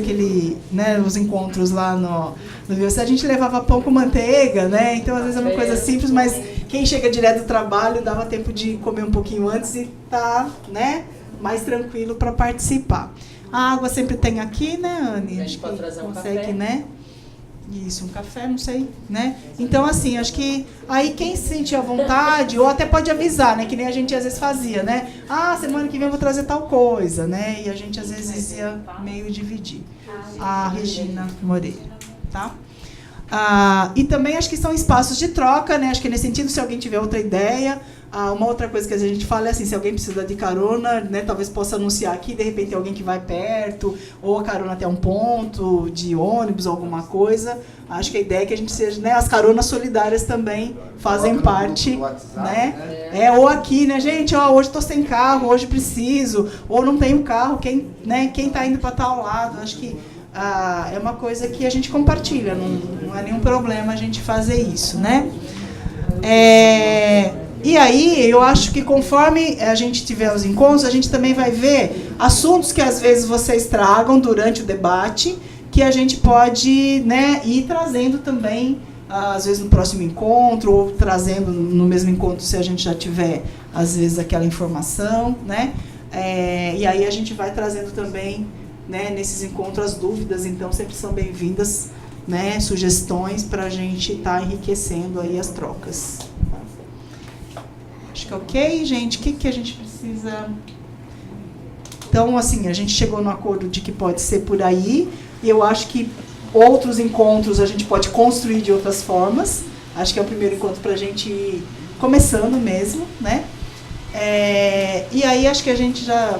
os encontros lá no VUC, a gente levava pão com manteiga, né? Então às vezes é uma coisa simples, mas quem chega direto do trabalho dava tempo de comer um pouquinho antes e tá, né, mais tranquilo para participar. A água sempre tem aqui, né, Anny? A gente pode trazer um consegue, café. né? Isso, um café, não sei, né? Então, assim, acho que aí quem se sentir à vontade, ou até pode avisar, né? Que nem a gente às vezes fazia, né? Semana que vem eu vou trazer tal coisa, né? E a gente às vezes ia meio dividir. A Regina Moreira, tá? E também acho que são espaços de troca, né? Acho que nesse sentido, se alguém tiver outra ideia... uma outra coisa que a gente fala é assim, se alguém precisa de carona, né, talvez possa anunciar aqui, de repente tem alguém que vai perto, ou a carona até um ponto de ônibus, alguma coisa. Acho que a ideia é que a gente seja, né, as caronas solidárias também fazem parte, né? Ou aqui, né, gente, hoje estou sem carro, hoje preciso, ou não tenho carro, quem está indo para tal lado. Acho que é uma coisa que a gente compartilha, não é nenhum problema a gente fazer isso, né? E aí, eu acho que conforme a gente tiver os encontros, a gente também vai ver assuntos que às vezes vocês tragam durante o debate, que a gente pode, né, ir trazendo também, às vezes no próximo encontro, ou trazendo no mesmo encontro se a gente já tiver, às vezes, aquela informação, né? E aí a gente vai trazendo também, né, nesses encontros as dúvidas, então sempre são bem-vindas, né, sugestões para a gente estar enriquecendo aí as trocas. Acho que ok, gente? O que a gente precisa... Então, assim, a gente chegou no acordo de que pode ser por aí, e eu acho que outros encontros a gente pode construir de outras formas. Acho que é o primeiro encontro para a gente ir começando mesmo, né? E aí acho que a gente já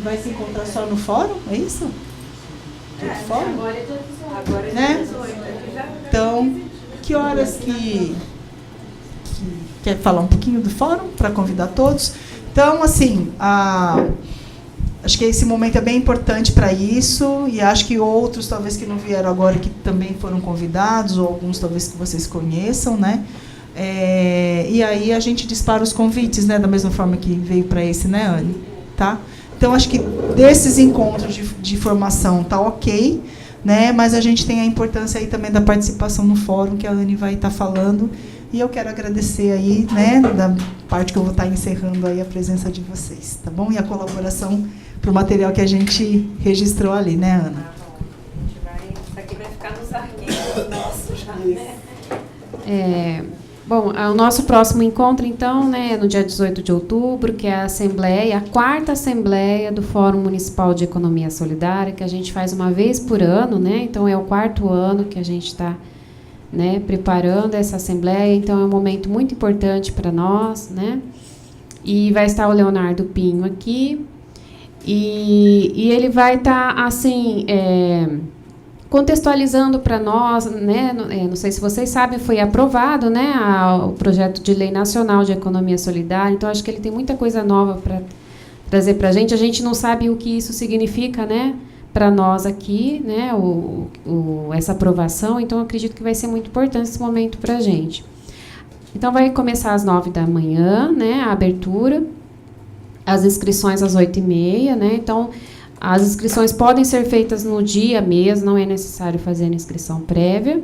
vai se encontrar só no fórum, é isso? Fórum? Agora é dia 18. Agora é dia Né? 18. Então, que horas que quer falar um pouquinho do fórum para convidar todos? Então, assim, acho que esse momento é bem importante para isso, e acho que outros, talvez, que não vieram agora, que também foram convidados, ou alguns, talvez, que vocês conheçam, né? E aí a gente dispara os convites, né? Da mesma forma que veio para esse, né, Anny? Tá? Então, acho que desses encontros de formação tá ok, né? Mas a gente tem a importância aí também da participação no fórum, que a Anny vai estar falando. E eu quero agradecer aí, né, da parte que eu vou estar encerrando aí a presença de vocês, tá bom? E a colaboração para o material que a gente registrou ali, né, Ana? Isso aqui vai ficar nos arquivos nossos. Bom, o nosso próximo encontro, então, né, no dia 18 de outubro, que é a Assembleia, a 4ª Assembleia do Fórum Municipal de Economia Solidária, que a gente faz uma vez por ano, né, então é o 4º ano que a gente está, né, preparando essa Assembleia, então é um momento muito importante para nós, né, e vai estar o Leonardo Pinho aqui, e ele vai estar, assim, contextualizando para nós, né, não sei se vocês sabem, foi aprovado, né, o projeto de lei nacional de economia solidária, então acho que ele tem muita coisa nova para trazer para a gente não sabe o que isso significa, né, para nós aqui, né, essa aprovação, então acredito que vai ser muito importante esse momento para a gente. Então vai começar às 9 da manhã, né, a abertura, as inscrições às 8h30, né, então as inscrições podem ser feitas no dia mesmo, não é necessário fazer a inscrição prévia.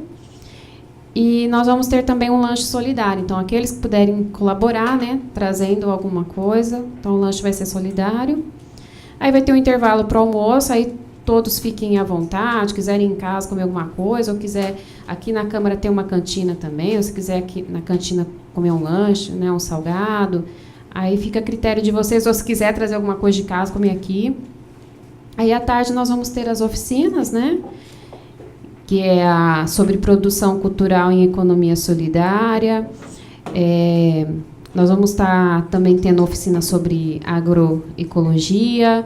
E nós vamos ter também um lanche solidário. Então, aqueles que puderem colaborar, né, trazendo alguma coisa, então o lanche vai ser solidário. Aí vai ter um intervalo para o almoço, aí todos fiquem à vontade, quiserem ir em casa comer alguma coisa, ou quiser, aqui na Câmara tem uma cantina também, ou se quiser aqui na cantina comer um lanche, né, um salgado, aí fica a critério de vocês, ou se quiser trazer alguma coisa de casa, comer aqui. Aí, à tarde, nós vamos ter as oficinas, né? Que é sobre produção cultural em economia solidária. Nós vamos estar também tendo oficina sobre agroecologia,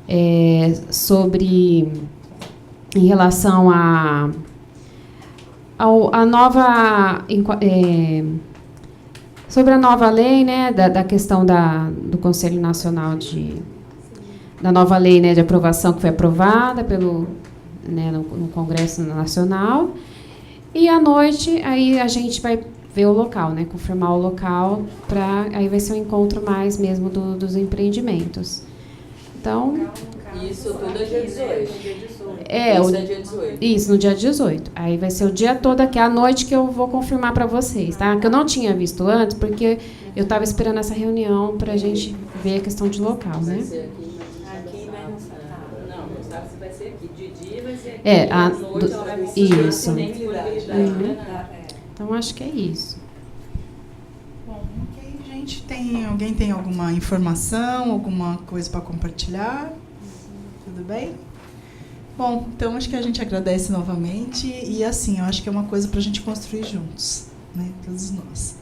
em relação à nova... sobre a nova lei, né? Da questão do Conselho Nacional da nova lei, né, de aprovação que foi aprovada né, no Congresso Nacional. E à noite, aí a gente vai ver o local, né, confirmar o local, aí vai ser um encontro mais mesmo dos empreendimentos. Então... Isso tudo é dia 18. Isso é dia 18. Isso, no dia 18. Aí vai ser o dia todo aqui, à noite, que eu vou confirmar para vocês, tá? Que eu não tinha visto antes, porque eu estava esperando essa reunião para a gente ver a questão de local, né? À noite ela vai isso. Então acho que é isso. Bom, ok, gente. Alguém tem alguma informação, alguma coisa para compartilhar? Tudo bem? Bom, então acho que a gente agradece novamente e assim, eu acho que é uma coisa para a gente construir juntos, né? Todos nós.